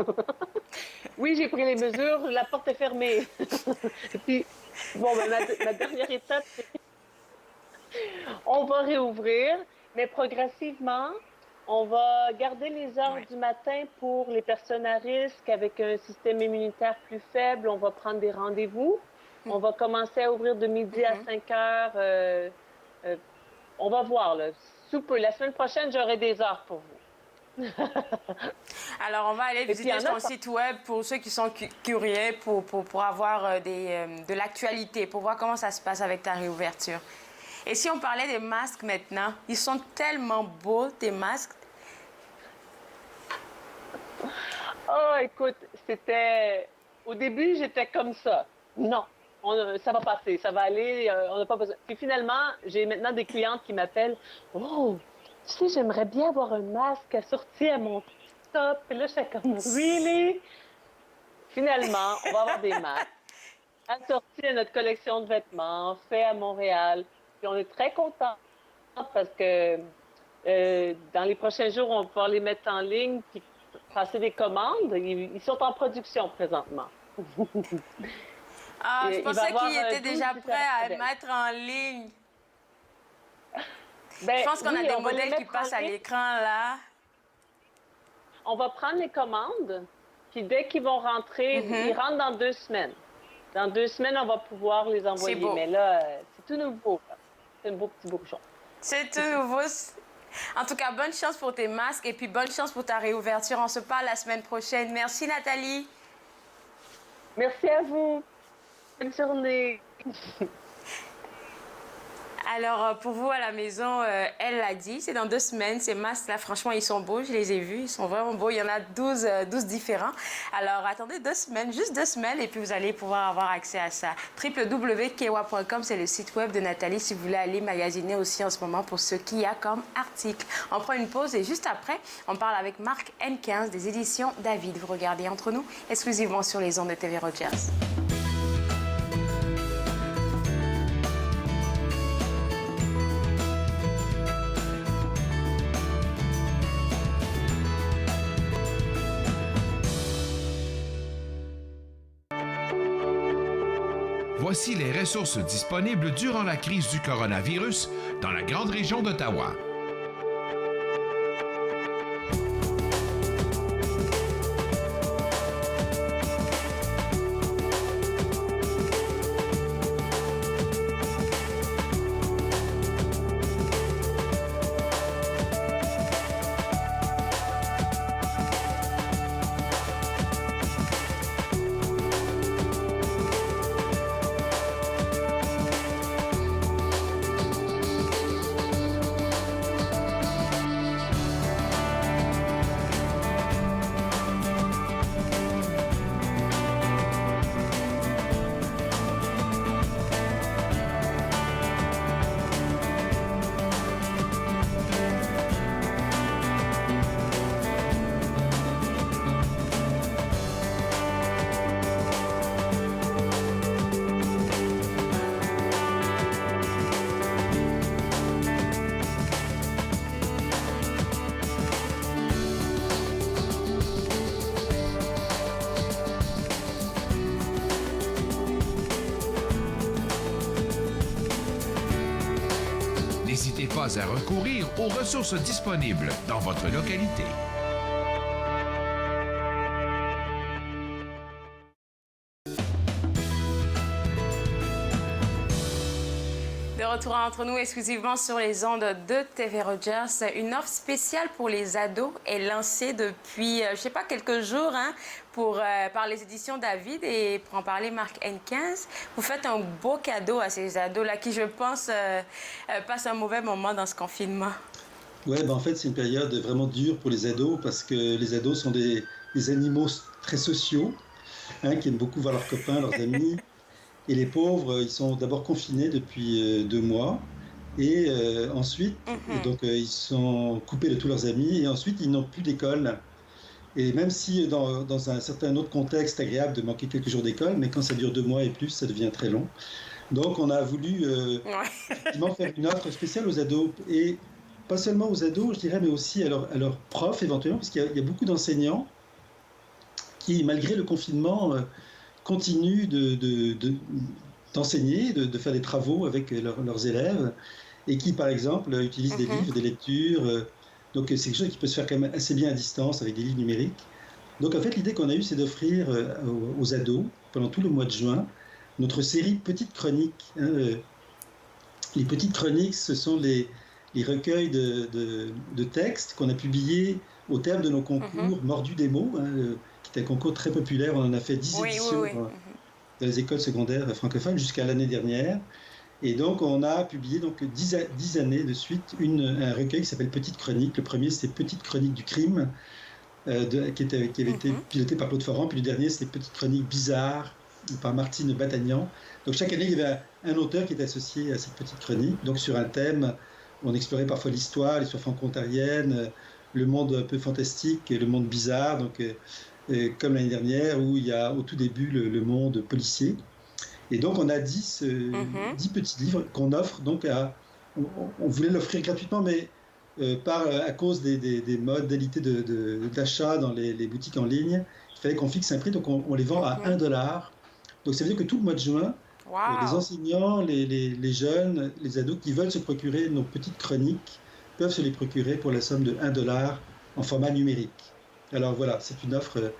Oui, j'ai pris les mesures, la porte est fermée. Et puis, bon, ben, ma dernière étape, c'est on va réouvrir, mais progressivement, on va garder les heures du matin pour les personnes à risque avec un système immunitaire plus faible. On va prendre des rendez-vous. On va commencer à ouvrir de midi à 5 heures. On va voir, là. Sous peu. La semaine prochaine, j'aurai des heures pour vous. Alors, on va aller visiter ton site web pour ceux qui sont curieux pour avoir de l'actualité, pour voir comment ça se passe avec ta réouverture. Et si on parlait des masques maintenant, ils sont tellement beaux, tes masques. Oh, écoute, c'était... Au début, j'étais comme ça. Non, ça va passer, ça va aller, on n'a pas besoin. Puis finalement, j'ai maintenant des clientes qui m'appellent. Oh, tu sais, j'aimerais bien avoir un masque assorti à mon top. Et là, j'étais comme, really? Finalement, on va avoir des masques assortis à notre collection de vêtements, faits à Montréal. Puis on est très contents parce que dans les prochains jours, on va pouvoir les mettre en ligne puis passer des commandes. Ils sont en production présentement. Ah, je pensais qu'ils étaient déjà prêts à mettre en ligne. Ben, je pense qu'on a des modèles qui passent à l'écran, là. On va prendre les commandes, puis dès qu'ils vont rentrer, ils rentrent dans 2 semaines. Dans 2 semaines, on va pouvoir les envoyer. C'est beau. Mais là, c'est tout nouveau. C'est un beau petit bouchon. C'est tout nouveau. En tout cas, bonne chance pour tes masques et puis bonne chance pour ta réouverture. On se parle la semaine prochaine. Merci, Nathalie. Merci à vous. Bonne journée. Alors, pour vous à la maison, elle l'a dit, c'est dans 2 semaines. Ces masques, là, franchement, ils sont beaux. Je les ai vus. Ils sont vraiment beaux. Il y en a 12 différents. Alors, attendez 2 semaines, juste 2 semaines, et puis vous allez pouvoir avoir accès à ça. www.kewa.com, c'est le site web de Nathalie, si vous voulez aller magasiner aussi en ce moment pour ce qu'il y a comme article. On prend une pause et juste après, on parle avec Marc N15 des éditions David. Vous regardez Entre nous, exclusivement sur les ondes de TV Rogers. Voici les ressources disponibles durant la crise du coronavirus dans la grande région d'Ottawa. N'hésitez pas à recourir aux ressources disponibles dans votre localité. De retour entre nous exclusivement sur les ondes de TV Rogers. Une offre spéciale pour les ados est lancée depuis, je ne sais pas, quelques jours par les éditions David. Et pour en parler, Marc N15, vous faites un beau cadeau à ces ados-là qui, je pense, passent un mauvais moment dans ce confinement. Oui, en fait, c'est une période vraiment dure pour les ados parce que les ados sont des animaux très sociaux, qui aiment beaucoup voir leurs copains, leurs amis. Et les pauvres, ils sont d'abord confinés depuis 2 mois. Et ensuite, donc, ils sont coupés de tous leurs amis. Et ensuite, ils n'ont plus d'école. Et même si dans un certain autre contexte agréable de manquer quelques jours d'école, mais quand ça dure 2 mois et plus, ça devient très long. Donc, on a voulu effectivement faire une offre spéciale aux ados. Et pas seulement aux ados, je dirais, mais aussi à leurs profs éventuellement, parce qu'il y a beaucoup d'enseignants qui, malgré le confinement, continuent d'enseigner, de faire des travaux avec leurs élèves, et qui, par exemple, utilisent des livres, des lectures. Donc, c'est quelque chose qui peut se faire quand même assez bien à distance avec des livres numériques. Donc, en fait, l'idée qu'on a eue, c'est d'offrir aux ados, pendant tout le mois de juin, notre série Petites Chroniques. Les Petites Chroniques, ce sont les recueils de textes qu'on a publiés au terme de nos concours Mordus des mots, qui est un concours très populaire. On en a fait 10 éditions dans les écoles secondaires francophones jusqu'à l'année dernière. Et donc, on a publié 10 années de suite un recueil qui s'appelle Petites Chroniques. Le premier, c'est Petites Chroniques du crime, qui avait été piloté par Claude Forand. Puis le dernier, c'est Petites Chroniques bizarres par Martine Batagnan. Donc, chaque année, il y avait un auteur qui était associé à cette petite chronique. Donc, sur un thème, on explorait parfois l'histoire franco-ontarienne, le monde un peu fantastique, le monde bizarre. Donc, comme l'année dernière, où il y a au tout début le monde policier. Et donc, on a 10 petits livres qu'on offre. Donc, on voulait l'offrir gratuitement, mais à cause des modalités d'achat dans les boutiques en ligne, il fallait qu'on fixe un prix. Donc, on les vend à $1. Donc, ça veut dire que tout le mois de juin, les enseignants, les jeunes, les ados qui veulent se procurer nos petites chroniques peuvent se les procurer pour la somme de $1 en format numérique. Alors voilà, c'est une offre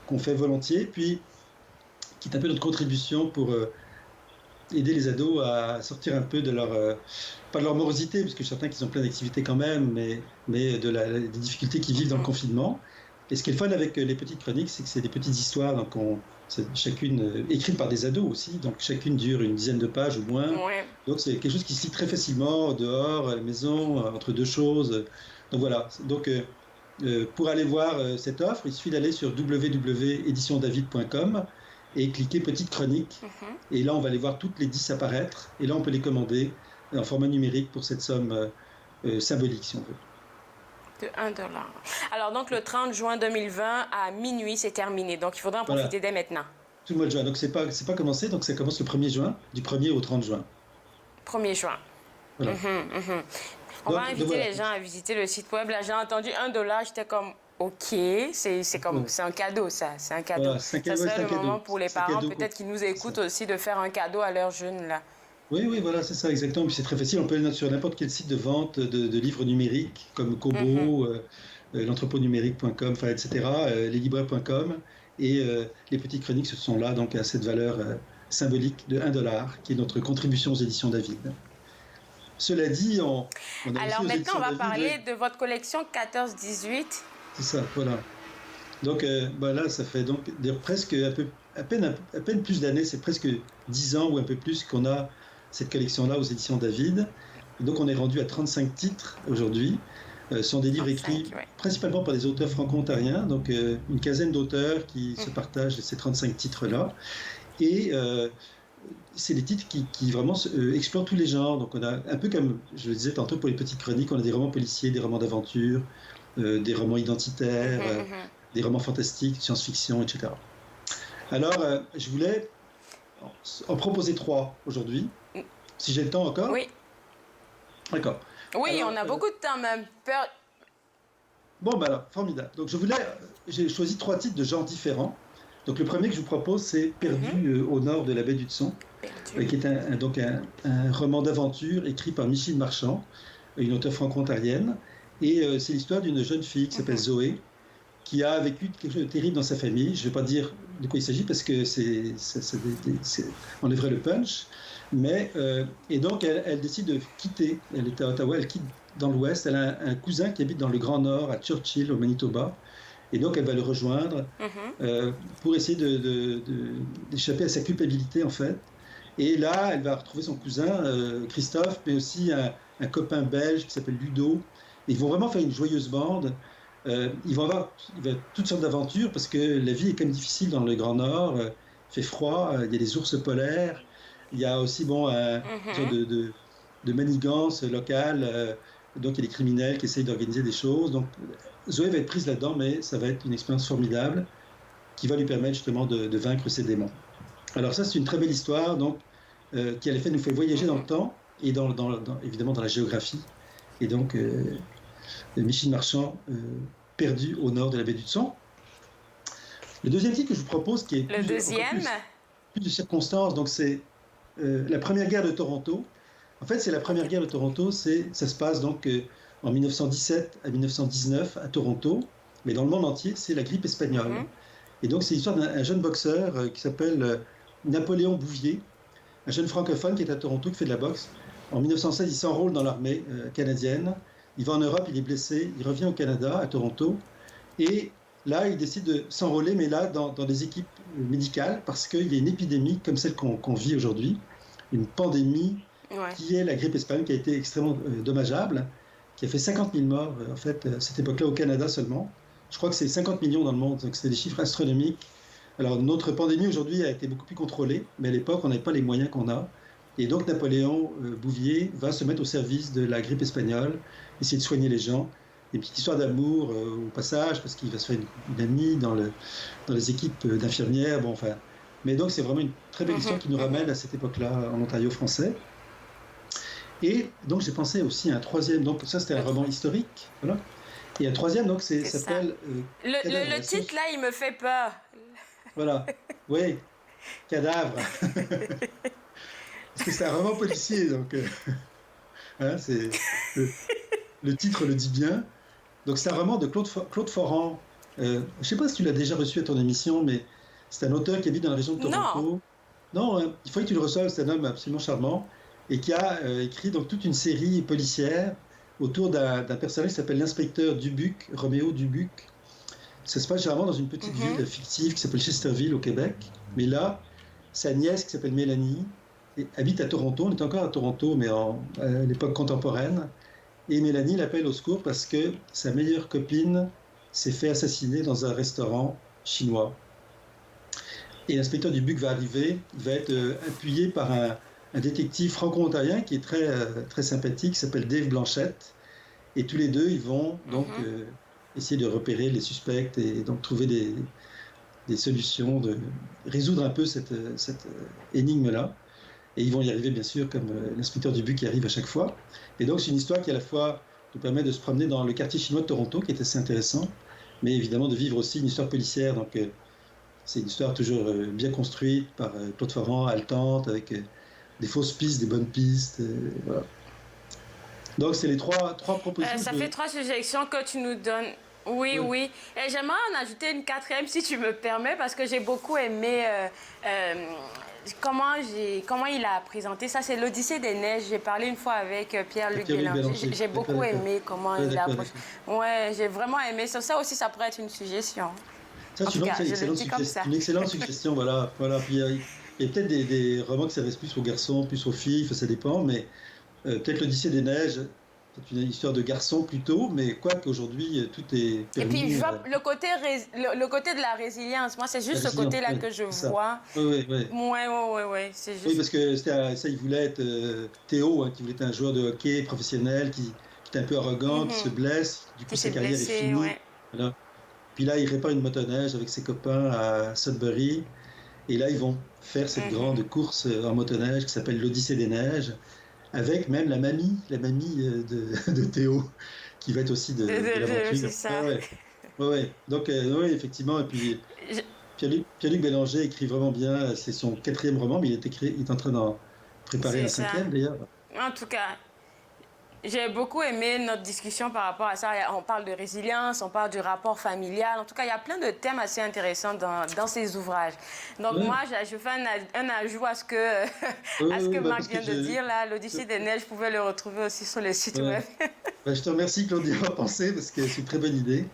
qu'on fait volontiers, puis qui est un peu notre contribution pour aider les ados à sortir un peu de pas de leur morosité, parce que je suis certain qu'ils ont plein d'activités quand même, mais des difficultés qu'ils vivent dans le confinement. Et ce qui est le fun avec les petites chroniques, c'est que c'est des petites histoires, donc chacune écrite par des ados aussi, donc chacune dure une dizaine de pages ou moins. Ouais. Donc c'est quelque chose qui se lit très facilement, dehors, à la maison, entre deux choses. Donc voilà. Donc pour aller voir cette offre, il suffit d'aller sur www.éditiondavid.com et cliquer petite chronique. Et là, on va les voir toutes les 10 apparaître. Et là, on peut les commander en format numérique pour cette somme symbolique, si on veut. De $1. Alors, donc, le 30 juin 2020, à minuit, c'est terminé. Donc, il faudra en profiter dès maintenant. Tout le mois de juin. Donc, c'est pas commencé. Donc, ça commence le 1er juin, du 1er au 30 juin. 1er juin. Voilà. On va inviter les gens à visiter le site web. Là, j'ai entendu $1. J'étais comme, OK, c'est un cadeau, ça. C'est un cadeau. Voilà, ça serait le moment pour les parents, peut-être qu'ils nous écoutent aussi, de faire un cadeau à leurs jeunes, là. Oui, voilà, c'est ça, exactement. Puis c'est très facile. On peut aller sur n'importe quel site de vente de livres numériques, comme Kobo, l'entrepôt-numérique.com, etc., leslibraires.com. Et les petites chroniques, ce sont là, donc, à cette valeur symbolique de $1, qui est notre contribution aux éditions David. Cela dit, on a alors maintenant, on va parler de votre collection 14-18. C'est ça, voilà. Donc là, ça fait donc presque à peine plus d'années, c'est presque 10 ans ou un peu plus qu'on a cette collection-là aux éditions David. Et donc on est rendu à 35 titres aujourd'hui. Ce sont des livres écrits principalement par des auteurs franco-ontariens, donc une quinzaine d'auteurs qui se partagent ces 35 titres-là. Et c'est des titres qui vraiment explorent tous les genres. Donc on a un peu comme je le disais tantôt pour les petites chroniques, on a des romans policiers, des romans d'aventure, des romans identitaires, des romans fantastiques, science-fiction, etc. Alors je voulais en proposer 3 aujourd'hui. Si j'ai le temps encore? Oui. D'accord. Oui, alors, on a beaucoup de temps même. Bon, alors, formidable. Donc j'ai choisi 3 titres de genres différents. Donc le premier que je vous propose, c'est Perdu au nord de la baie d'Hudson, qui est un roman d'aventure écrit par Micheline Marchand, une auteure franco-ontarienne. Et c'est l'histoire d'une jeune fille qui s'appelle Zoé, qui a vécu quelque chose de terrible dans sa famille. Je ne vais pas dire de quoi il s'agit parce que ça enlèverait le punch. Mais, et donc, elle décide de quitter. Elle est à Ottawa, elle quitte dans l'Ouest. Elle a un cousin qui habite dans le Grand Nord, à Churchill, au Manitoba. Et donc, elle va le rejoindre pour essayer d'échapper à sa culpabilité, en fait. Et là, elle va retrouver son cousin, Christophe, mais aussi un copain belge qui s'appelle Ludo. Et ils vont vraiment faire une joyeuse bande. Ils vont avoir toutes sortes d'aventures parce que la vie est quand même difficile dans le Grand Nord. Il fait froid, il y a des ours polaires. Il y a aussi une sorte de manigance locale. Donc, il y a des criminels qui essayent d'organiser des choses. Donc, Zoé va être prise là-dedans, mais ça va être une expérience formidable qui va lui permettre justement de vaincre ses démons. Alors ça, c'est une très belle histoire donc, qui, à l'effet, nous fait voyager dans le temps et évidemment dans la géographie. Et donc, Micheline Marchand, Perdu au nord de la baie d'Hudson. Le deuxième titre que je vous propose, qui est plus de circonstances, donc c'est la Première Guerre de Toronto. En fait, c'est la Première Guerre de Toronto, ça se passe donc en 1917 à 1919 à Toronto, mais dans le monde entier, c'est la grippe espagnole. Et donc, c'est l'histoire d'un jeune boxeur qui s'appelle Napoléon Bouvier, un jeune francophone qui est à Toronto, qui fait de la boxe. En 1916, il s'enrôle dans l'armée canadienne. Il va en Europe, il est blessé, il revient au Canada, à Toronto, et là, il décide de s'enrôler, mais là, dans des équipes médicales, parce qu'il y a une épidémie comme celle qu'on vit aujourd'hui, une pandémie qui est la grippe espagnole, qui a été extrêmement dommageable, qui a fait 50 000 morts, en fait, à cette époque-là, au Canada seulement. Je crois que c'est 50 millions dans le monde, donc c'est des chiffres astronomiques. Alors, notre pandémie, aujourd'hui, a été beaucoup plus contrôlée, mais à l'époque, on n'avait pas les moyens qu'on a. Et donc, Napoléon Bouvier va se mettre au service de la grippe espagnole, essayer de soigner les gens. Une petite histoire d'amour au passage, parce qu'il va se faire une amie dans les équipes d'infirmières. Bon, enfin. Mais donc, c'est vraiment une très belle histoire qui nous ramène à cette époque-là en Ontario français. Et donc, j'ai pensé aussi à un troisième. Donc, ça, c'était un roman historique. Voilà. Et un troisième, donc, s'appelle. Le titre, là, il me fait peur. Voilà. Oui. Cadavre. Parce que c'est un roman policier, donc hein, le titre le dit bien. Donc c'est un roman de Claude Foran. Je ne sais pas si tu l'as déjà reçu à ton émission, mais c'est un auteur qui habite dans la région de Toronto. Non, il faut que tu le reçoives, c'est un homme absolument charmant, et qui a écrit donc toute une série policière autour d'un personnage qui s'appelle l'inspecteur Dubuc, Roméo Dubuc, ça se passe généralement dans une petite ville fictive qui s'appelle Chesterville au Québec. Mais là, sa nièce qui s'appelle Mélanie habite à Toronto. On est encore à Toronto, mais à l'époque contemporaine. Et Mélanie l'appelle au secours parce que sa meilleure copine s'est fait assassiner dans un restaurant chinois. Et l'inspecteur Dubuc va arriver, il va être appuyé par un détective franco-ontarien qui est très, très sympathique, qui s'appelle Dave Blanchette. Et tous les deux, ils vont donc essayer de repérer les suspects et donc trouver des solutions, de résoudre un peu cette énigme-là. Et ils vont y arriver, bien sûr, comme l'inspecteur Dubuc y arrive à chaque fois. Et donc, c'est une histoire qui, à la fois, nous permet de se promener dans le quartier chinois de Toronto, qui est assez intéressant, mais évidemment de vivre aussi une histoire policière. Donc, c'est une histoire toujours bien construite par Claude Ferrand, haletante, avec des fausses pistes, des bonnes pistes. Voilà. Donc, c'est les trois propositions. Ça fait 3 suggestions que tu nous donnes. Oui, oui. Et j'aimerais en ajouter une 4e, si tu me permets, parce que j'ai beaucoup aimé comment il a présenté ça. C'est l'Odyssée des neiges. J'ai parlé une fois avec Pierre-Luc Bélanger. J'ai beaucoup aimé comment il a approché. Ouais, j'ai vraiment aimé ça. Ça aussi, ça pourrait être une suggestion. Ça, c'est une excellente suggestion. Voilà. Puis, il y a peut-être des romans qui s'adressent plus aux garçons, plus aux filles, enfin, ça dépend, mais peut-être l'Odyssée des neiges, c'est une histoire de garçons plutôt, mais quoi qu'aujourd'hui, tout est permis. Et puis, je vois le côté de la résilience. Moi, c'est juste ce côté-là que je vois. Oui. C'est juste... Oui, parce que ça, il voulait être Théo, qui voulait être un joueur de hockey professionnel, qui est un peu arrogant, qui se blesse, du coup, sa carrière est finie. Ouais. Voilà. Puis là, il répare une motoneige avec ses copains à Sudbury. Et là, ils vont faire cette grande course en motoneige qui s'appelle l'Odyssée des neiges, avec même la mamie de Théo, qui va être aussi de l'aventure. C'est ça. Ouais. Donc, oui, effectivement. Et puis, Pierre-Luc Bélanger écrit vraiment bien. C'est son 4e roman, mais il est en train d'en préparer un 5e, d'ailleurs. En tout cas, j'ai beaucoup aimé notre discussion par rapport à ça. On parle de résilience, on parle du rapport familial. En tout cas, il y a plein de thèmes assez intéressants dans ces ouvrages. Donc moi, je fais un ajout à ce que Marc vient de dire. Là, l'Odyssée des neiges, vous pouvez le retrouver aussi sur le site web. Je te remercie, Claudia, d'y avoir pensé, parce que c'est une très bonne idée.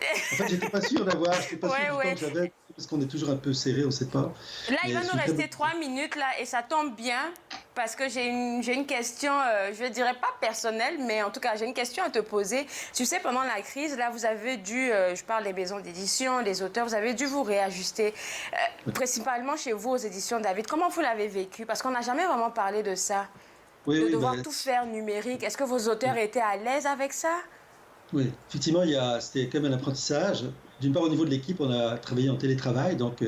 En fait, j'étais pas sûr d'avoir, j'étais pas sûr du temps que j'avais, parce qu'on est toujours un peu serré, on ne sait pas. Là, il va nous rester 3 minutes, là, et ça tombe bien, parce que j'ai une question, je ne dirais pas personnelle, mais en tout cas, j'ai une question à te poser. Tu sais, pendant la crise, là, vous avez dû, je parle des maisons d'édition, des auteurs, vous avez dû vous réajuster, principalement chez vous aux éditions David. Comment vous l'avez vécu? Parce qu'on n'a jamais vraiment parlé de ça, de devoir tout faire numérique. Est-ce que vos auteurs étaient à l'aise avec ça? Oui, effectivement, c'était quand même un apprentissage. D'une part, au niveau de l'équipe, on a travaillé en télétravail, donc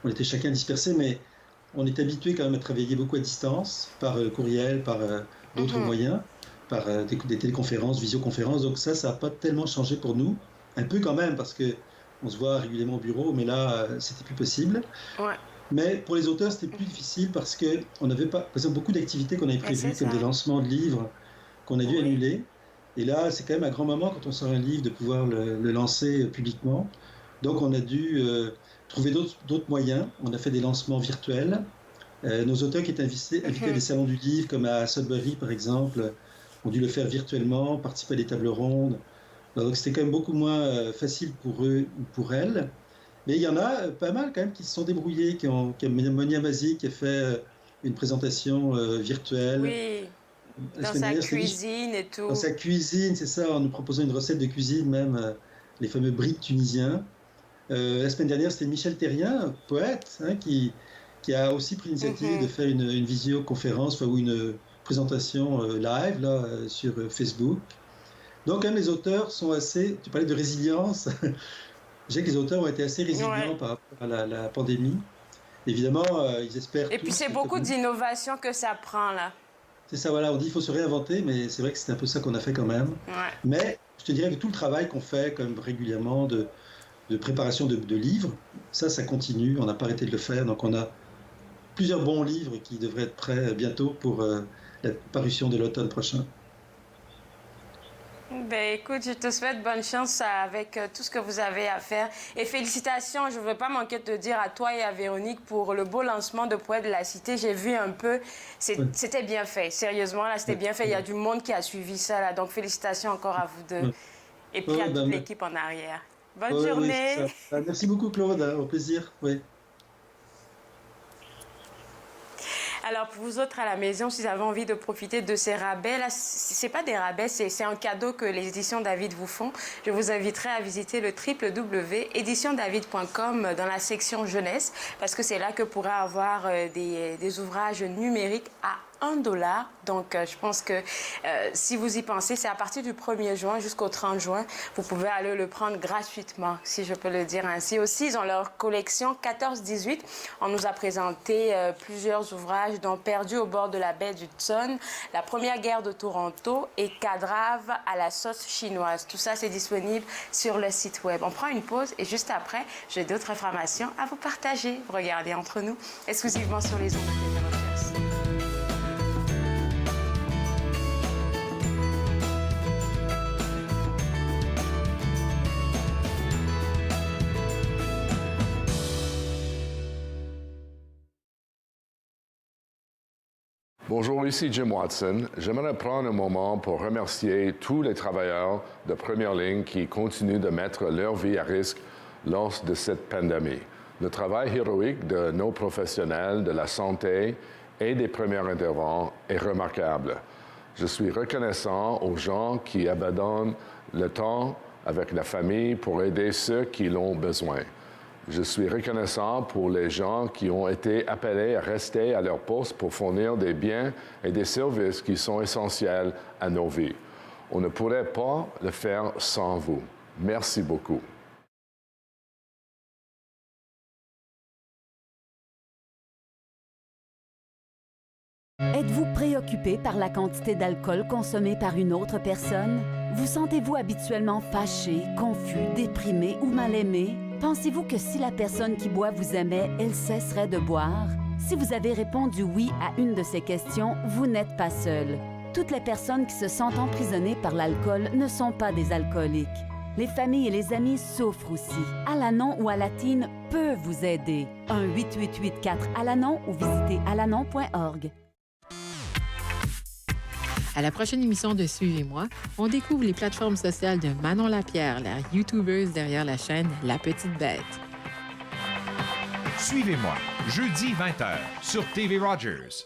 on était chacun dispersé, mais on est habitué quand même à travailler beaucoup à distance, par courriel, par d'autres moyens, par des téléconférences, visioconférences. Donc ça n'a pas tellement changé pour nous. Un peu quand même, parce qu'on se voit régulièrement au bureau, mais là, c'était plus possible. Ouais. Mais pour les auteurs, c'était plus difficile parce qu'on n'avait pas, par exemple, beaucoup d'activités qu'on avait prévues, comme des lancements de livres qu'on a dû annuler. Et là, c'est quand même un grand moment quand on sort un livre de pouvoir le lancer publiquement. Donc, on a dû trouver d'autres moyens. On a fait des lancements virtuels. Nos auteurs qui étaient invités à des salons du livre, comme à Sudbury, par exemple, ont dû le faire virtuellement, participer à des tables rondes. Donc, c'était quand même beaucoup moins facile pour eux ou pour elles. Mais il y en a pas mal quand même qui se sont débrouillés, comme Monia Mazi qui a fait une présentation virtuelle. Oui. Dans sa cuisine et tout. Dans sa cuisine, c'est ça, en nous proposant une recette de cuisine, même les fameux briques tunisiens. La semaine dernière, c'était Michel Terrien, poète, qui a aussi pris l'initiative de faire une visioconférence ou une présentation live là, sur Facebook. Donc, quand même, les auteurs sont assez... Tu parlais de résilience. Je sais que les auteurs ont été assez résilients par rapport à la pandémie. Évidemment, ils espèrent... Et puis, c'est beaucoup d'innovation que ça prend, là. C'est ça, voilà, on dit qu'il faut se réinventer, mais c'est vrai que c'est un peu ça qu'on a fait quand même. Ouais. Mais je te dirais que tout le travail qu'on fait quand même régulièrement de préparation de livres, ça continue, on n'a pas arrêté de le faire. Donc on a plusieurs bons livres qui devraient être prêts bientôt pour la parution de l'automne prochain. Ben, écoute, je te souhaite bonne chance avec tout ce que vous avez à faire. Et félicitations, je ne veux pas manquer de te dire à toi et à Véronique pour le beau lancement de Poètes de la Cité. J'ai vu un peu, c'était bien fait. Sérieusement, là, c'était bien fait. Il y a du monde qui a suivi ça, là. Donc, félicitations encore à vous deux. Et puis à toute l'équipe en arrière. Bonne journée. Oui, merci beaucoup, Claude. Au plaisir. Oui. Alors, pour vous autres à la maison, si vous avez envie de profiter de ces rabais, là, c'est pas des rabais, c'est un cadeau que les éditions David vous font. Je vous inviterai à visiter le www.éditiondavid.com dans la section jeunesse, parce que c'est là que vous pourrez avoir des ouvrages numériques à $1. Donc, je pense que si vous y pensez, c'est à partir du 1er juin jusqu'au 30 juin. Vous pouvez aller le prendre gratuitement, si je peux le dire ainsi. Aussi, ils ont leur collection 14-18. On nous a présenté plusieurs ouvrages, dont Perdu au bord de la baie d'Hudson, La première guerre de Toronto et Cadrave à la sauce chinoise. Tout ça, c'est disponible sur le site web. On prend une pause et juste après, j'ai d'autres informations à vous partager. Regardez entre nous, exclusivement sur les ondes de TV Rogers. Bonjour, ici Jim Watson. J'aimerais prendre un moment pour remercier tous les travailleurs de première ligne qui continuent de mettre leur vie à risque lors de cette pandémie. Le travail héroïque de nos professionnels de la santé et des premiers intervenants est remarquable. Je suis reconnaissant aux gens qui abandonnent le temps avec la famille pour aider ceux qui l'ont besoin. Je suis reconnaissant pour les gens qui ont été appelés à rester à leur poste pour fournir des biens et des services qui sont essentiels à nos vies. On ne pourrait pas le faire sans vous. Merci beaucoup. Êtes-vous préoccupé par la quantité d'alcool consommée par une autre personne? Vous sentez-vous habituellement fâché, confus, déprimé ou mal aimé? Pensez-vous que si la personne qui boit vous aimait, elle cesserait de boire? Si vous avez répondu oui à une de ces questions, vous n'êtes pas seul. Toutes les personnes qui se sentent emprisonnées par l'alcool ne sont pas des alcooliques. Les familles et les amis souffrent aussi. Alanon ou Alatine peut vous aider. 1-888-4-ALANON ou visitez alanon.org. À la prochaine émission de Suivez-moi, on découvre les plateformes sociales de Manon Lapierre, la YouTubeuse derrière la chaîne La Petite Bête. Suivez-moi, jeudi 20h sur TV Rogers.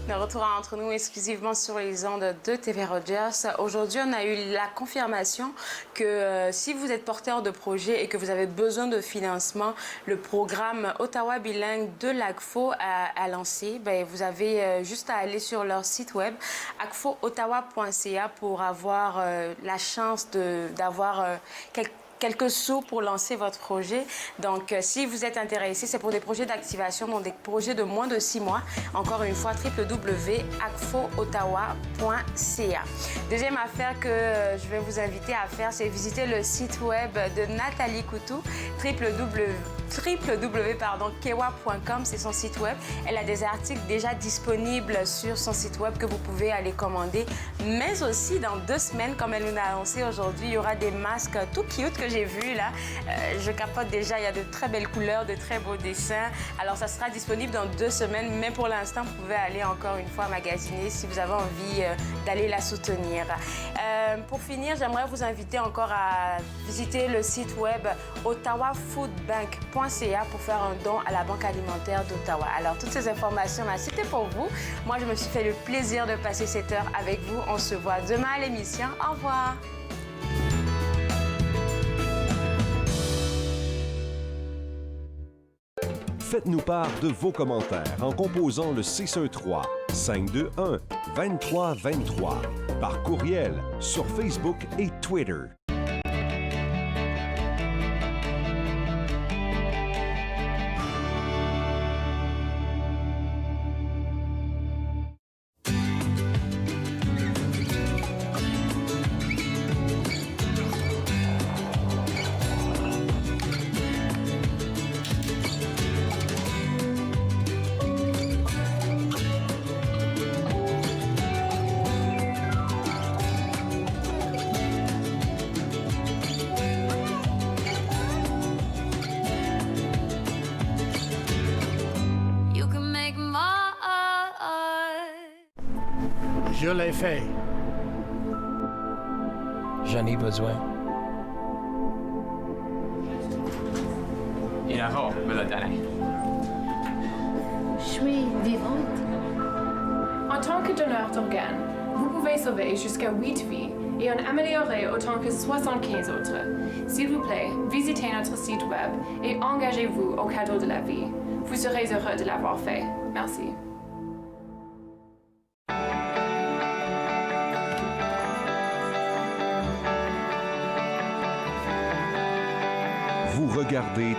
De retour entre nous exclusivement sur les ondes de TV Rogers. Aujourd'hui, on a eu la confirmation que si vous êtes porteur de projet et que vous avez besoin de financement, le programme Ottawa bilingue de l'ACFO a lancé. Vous avez juste à aller sur leur site web acfoottawa.ca pour avoir la chance d'avoir quelques sous pour lancer votre projet. Donc, si vous êtes intéressé, c'est pour des projets d'activation, donc des projets de moins de 6 mois. Encore une fois, www.acfoottawa.ca. Deuxième affaire que je vais vous inviter à faire, c'est visiter le site web de Nathalie Coutou, www.kewa.com, c'est son site web. Elle a des articles déjà disponibles sur son site web que vous pouvez aller commander. Mais aussi, dans 2 semaines, comme elle nous l'a annoncé aujourd'hui, il y aura des masques tout cute que j'ai vus là. Je capote déjà, il y a de très belles couleurs, de très beaux dessins. Alors, ça sera disponible dans 2 semaines, mais pour l'instant, vous pouvez aller encore une fois magasiner si vous avez envie d'aller la soutenir. Pour finir, j'aimerais vous inviter encore à visiter le site web ottawafoodbank.ca pour faire un don à la Banque alimentaire d'Ottawa. Alors, toutes ces informations-là, c'était pour vous. Moi, je me suis fait le plaisir de passer cette heure avec vous. On se voit demain à l'émission. Au revoir. Faites-nous part de vos commentaires en composant le 613-521-2323 par courriel sur Facebook et Twitter. Je l'ai fait. J'en ai besoin. Je suis vivante. En tant que donneur d'organes, vous pouvez sauver jusqu'à 8 vies et en améliorer autant que 75 autres. S'il vous plaît, visitez notre site web et engagez-vous au cadeau de la vie. Vous serez heureux de l'avoir fait. Merci. Vous regardez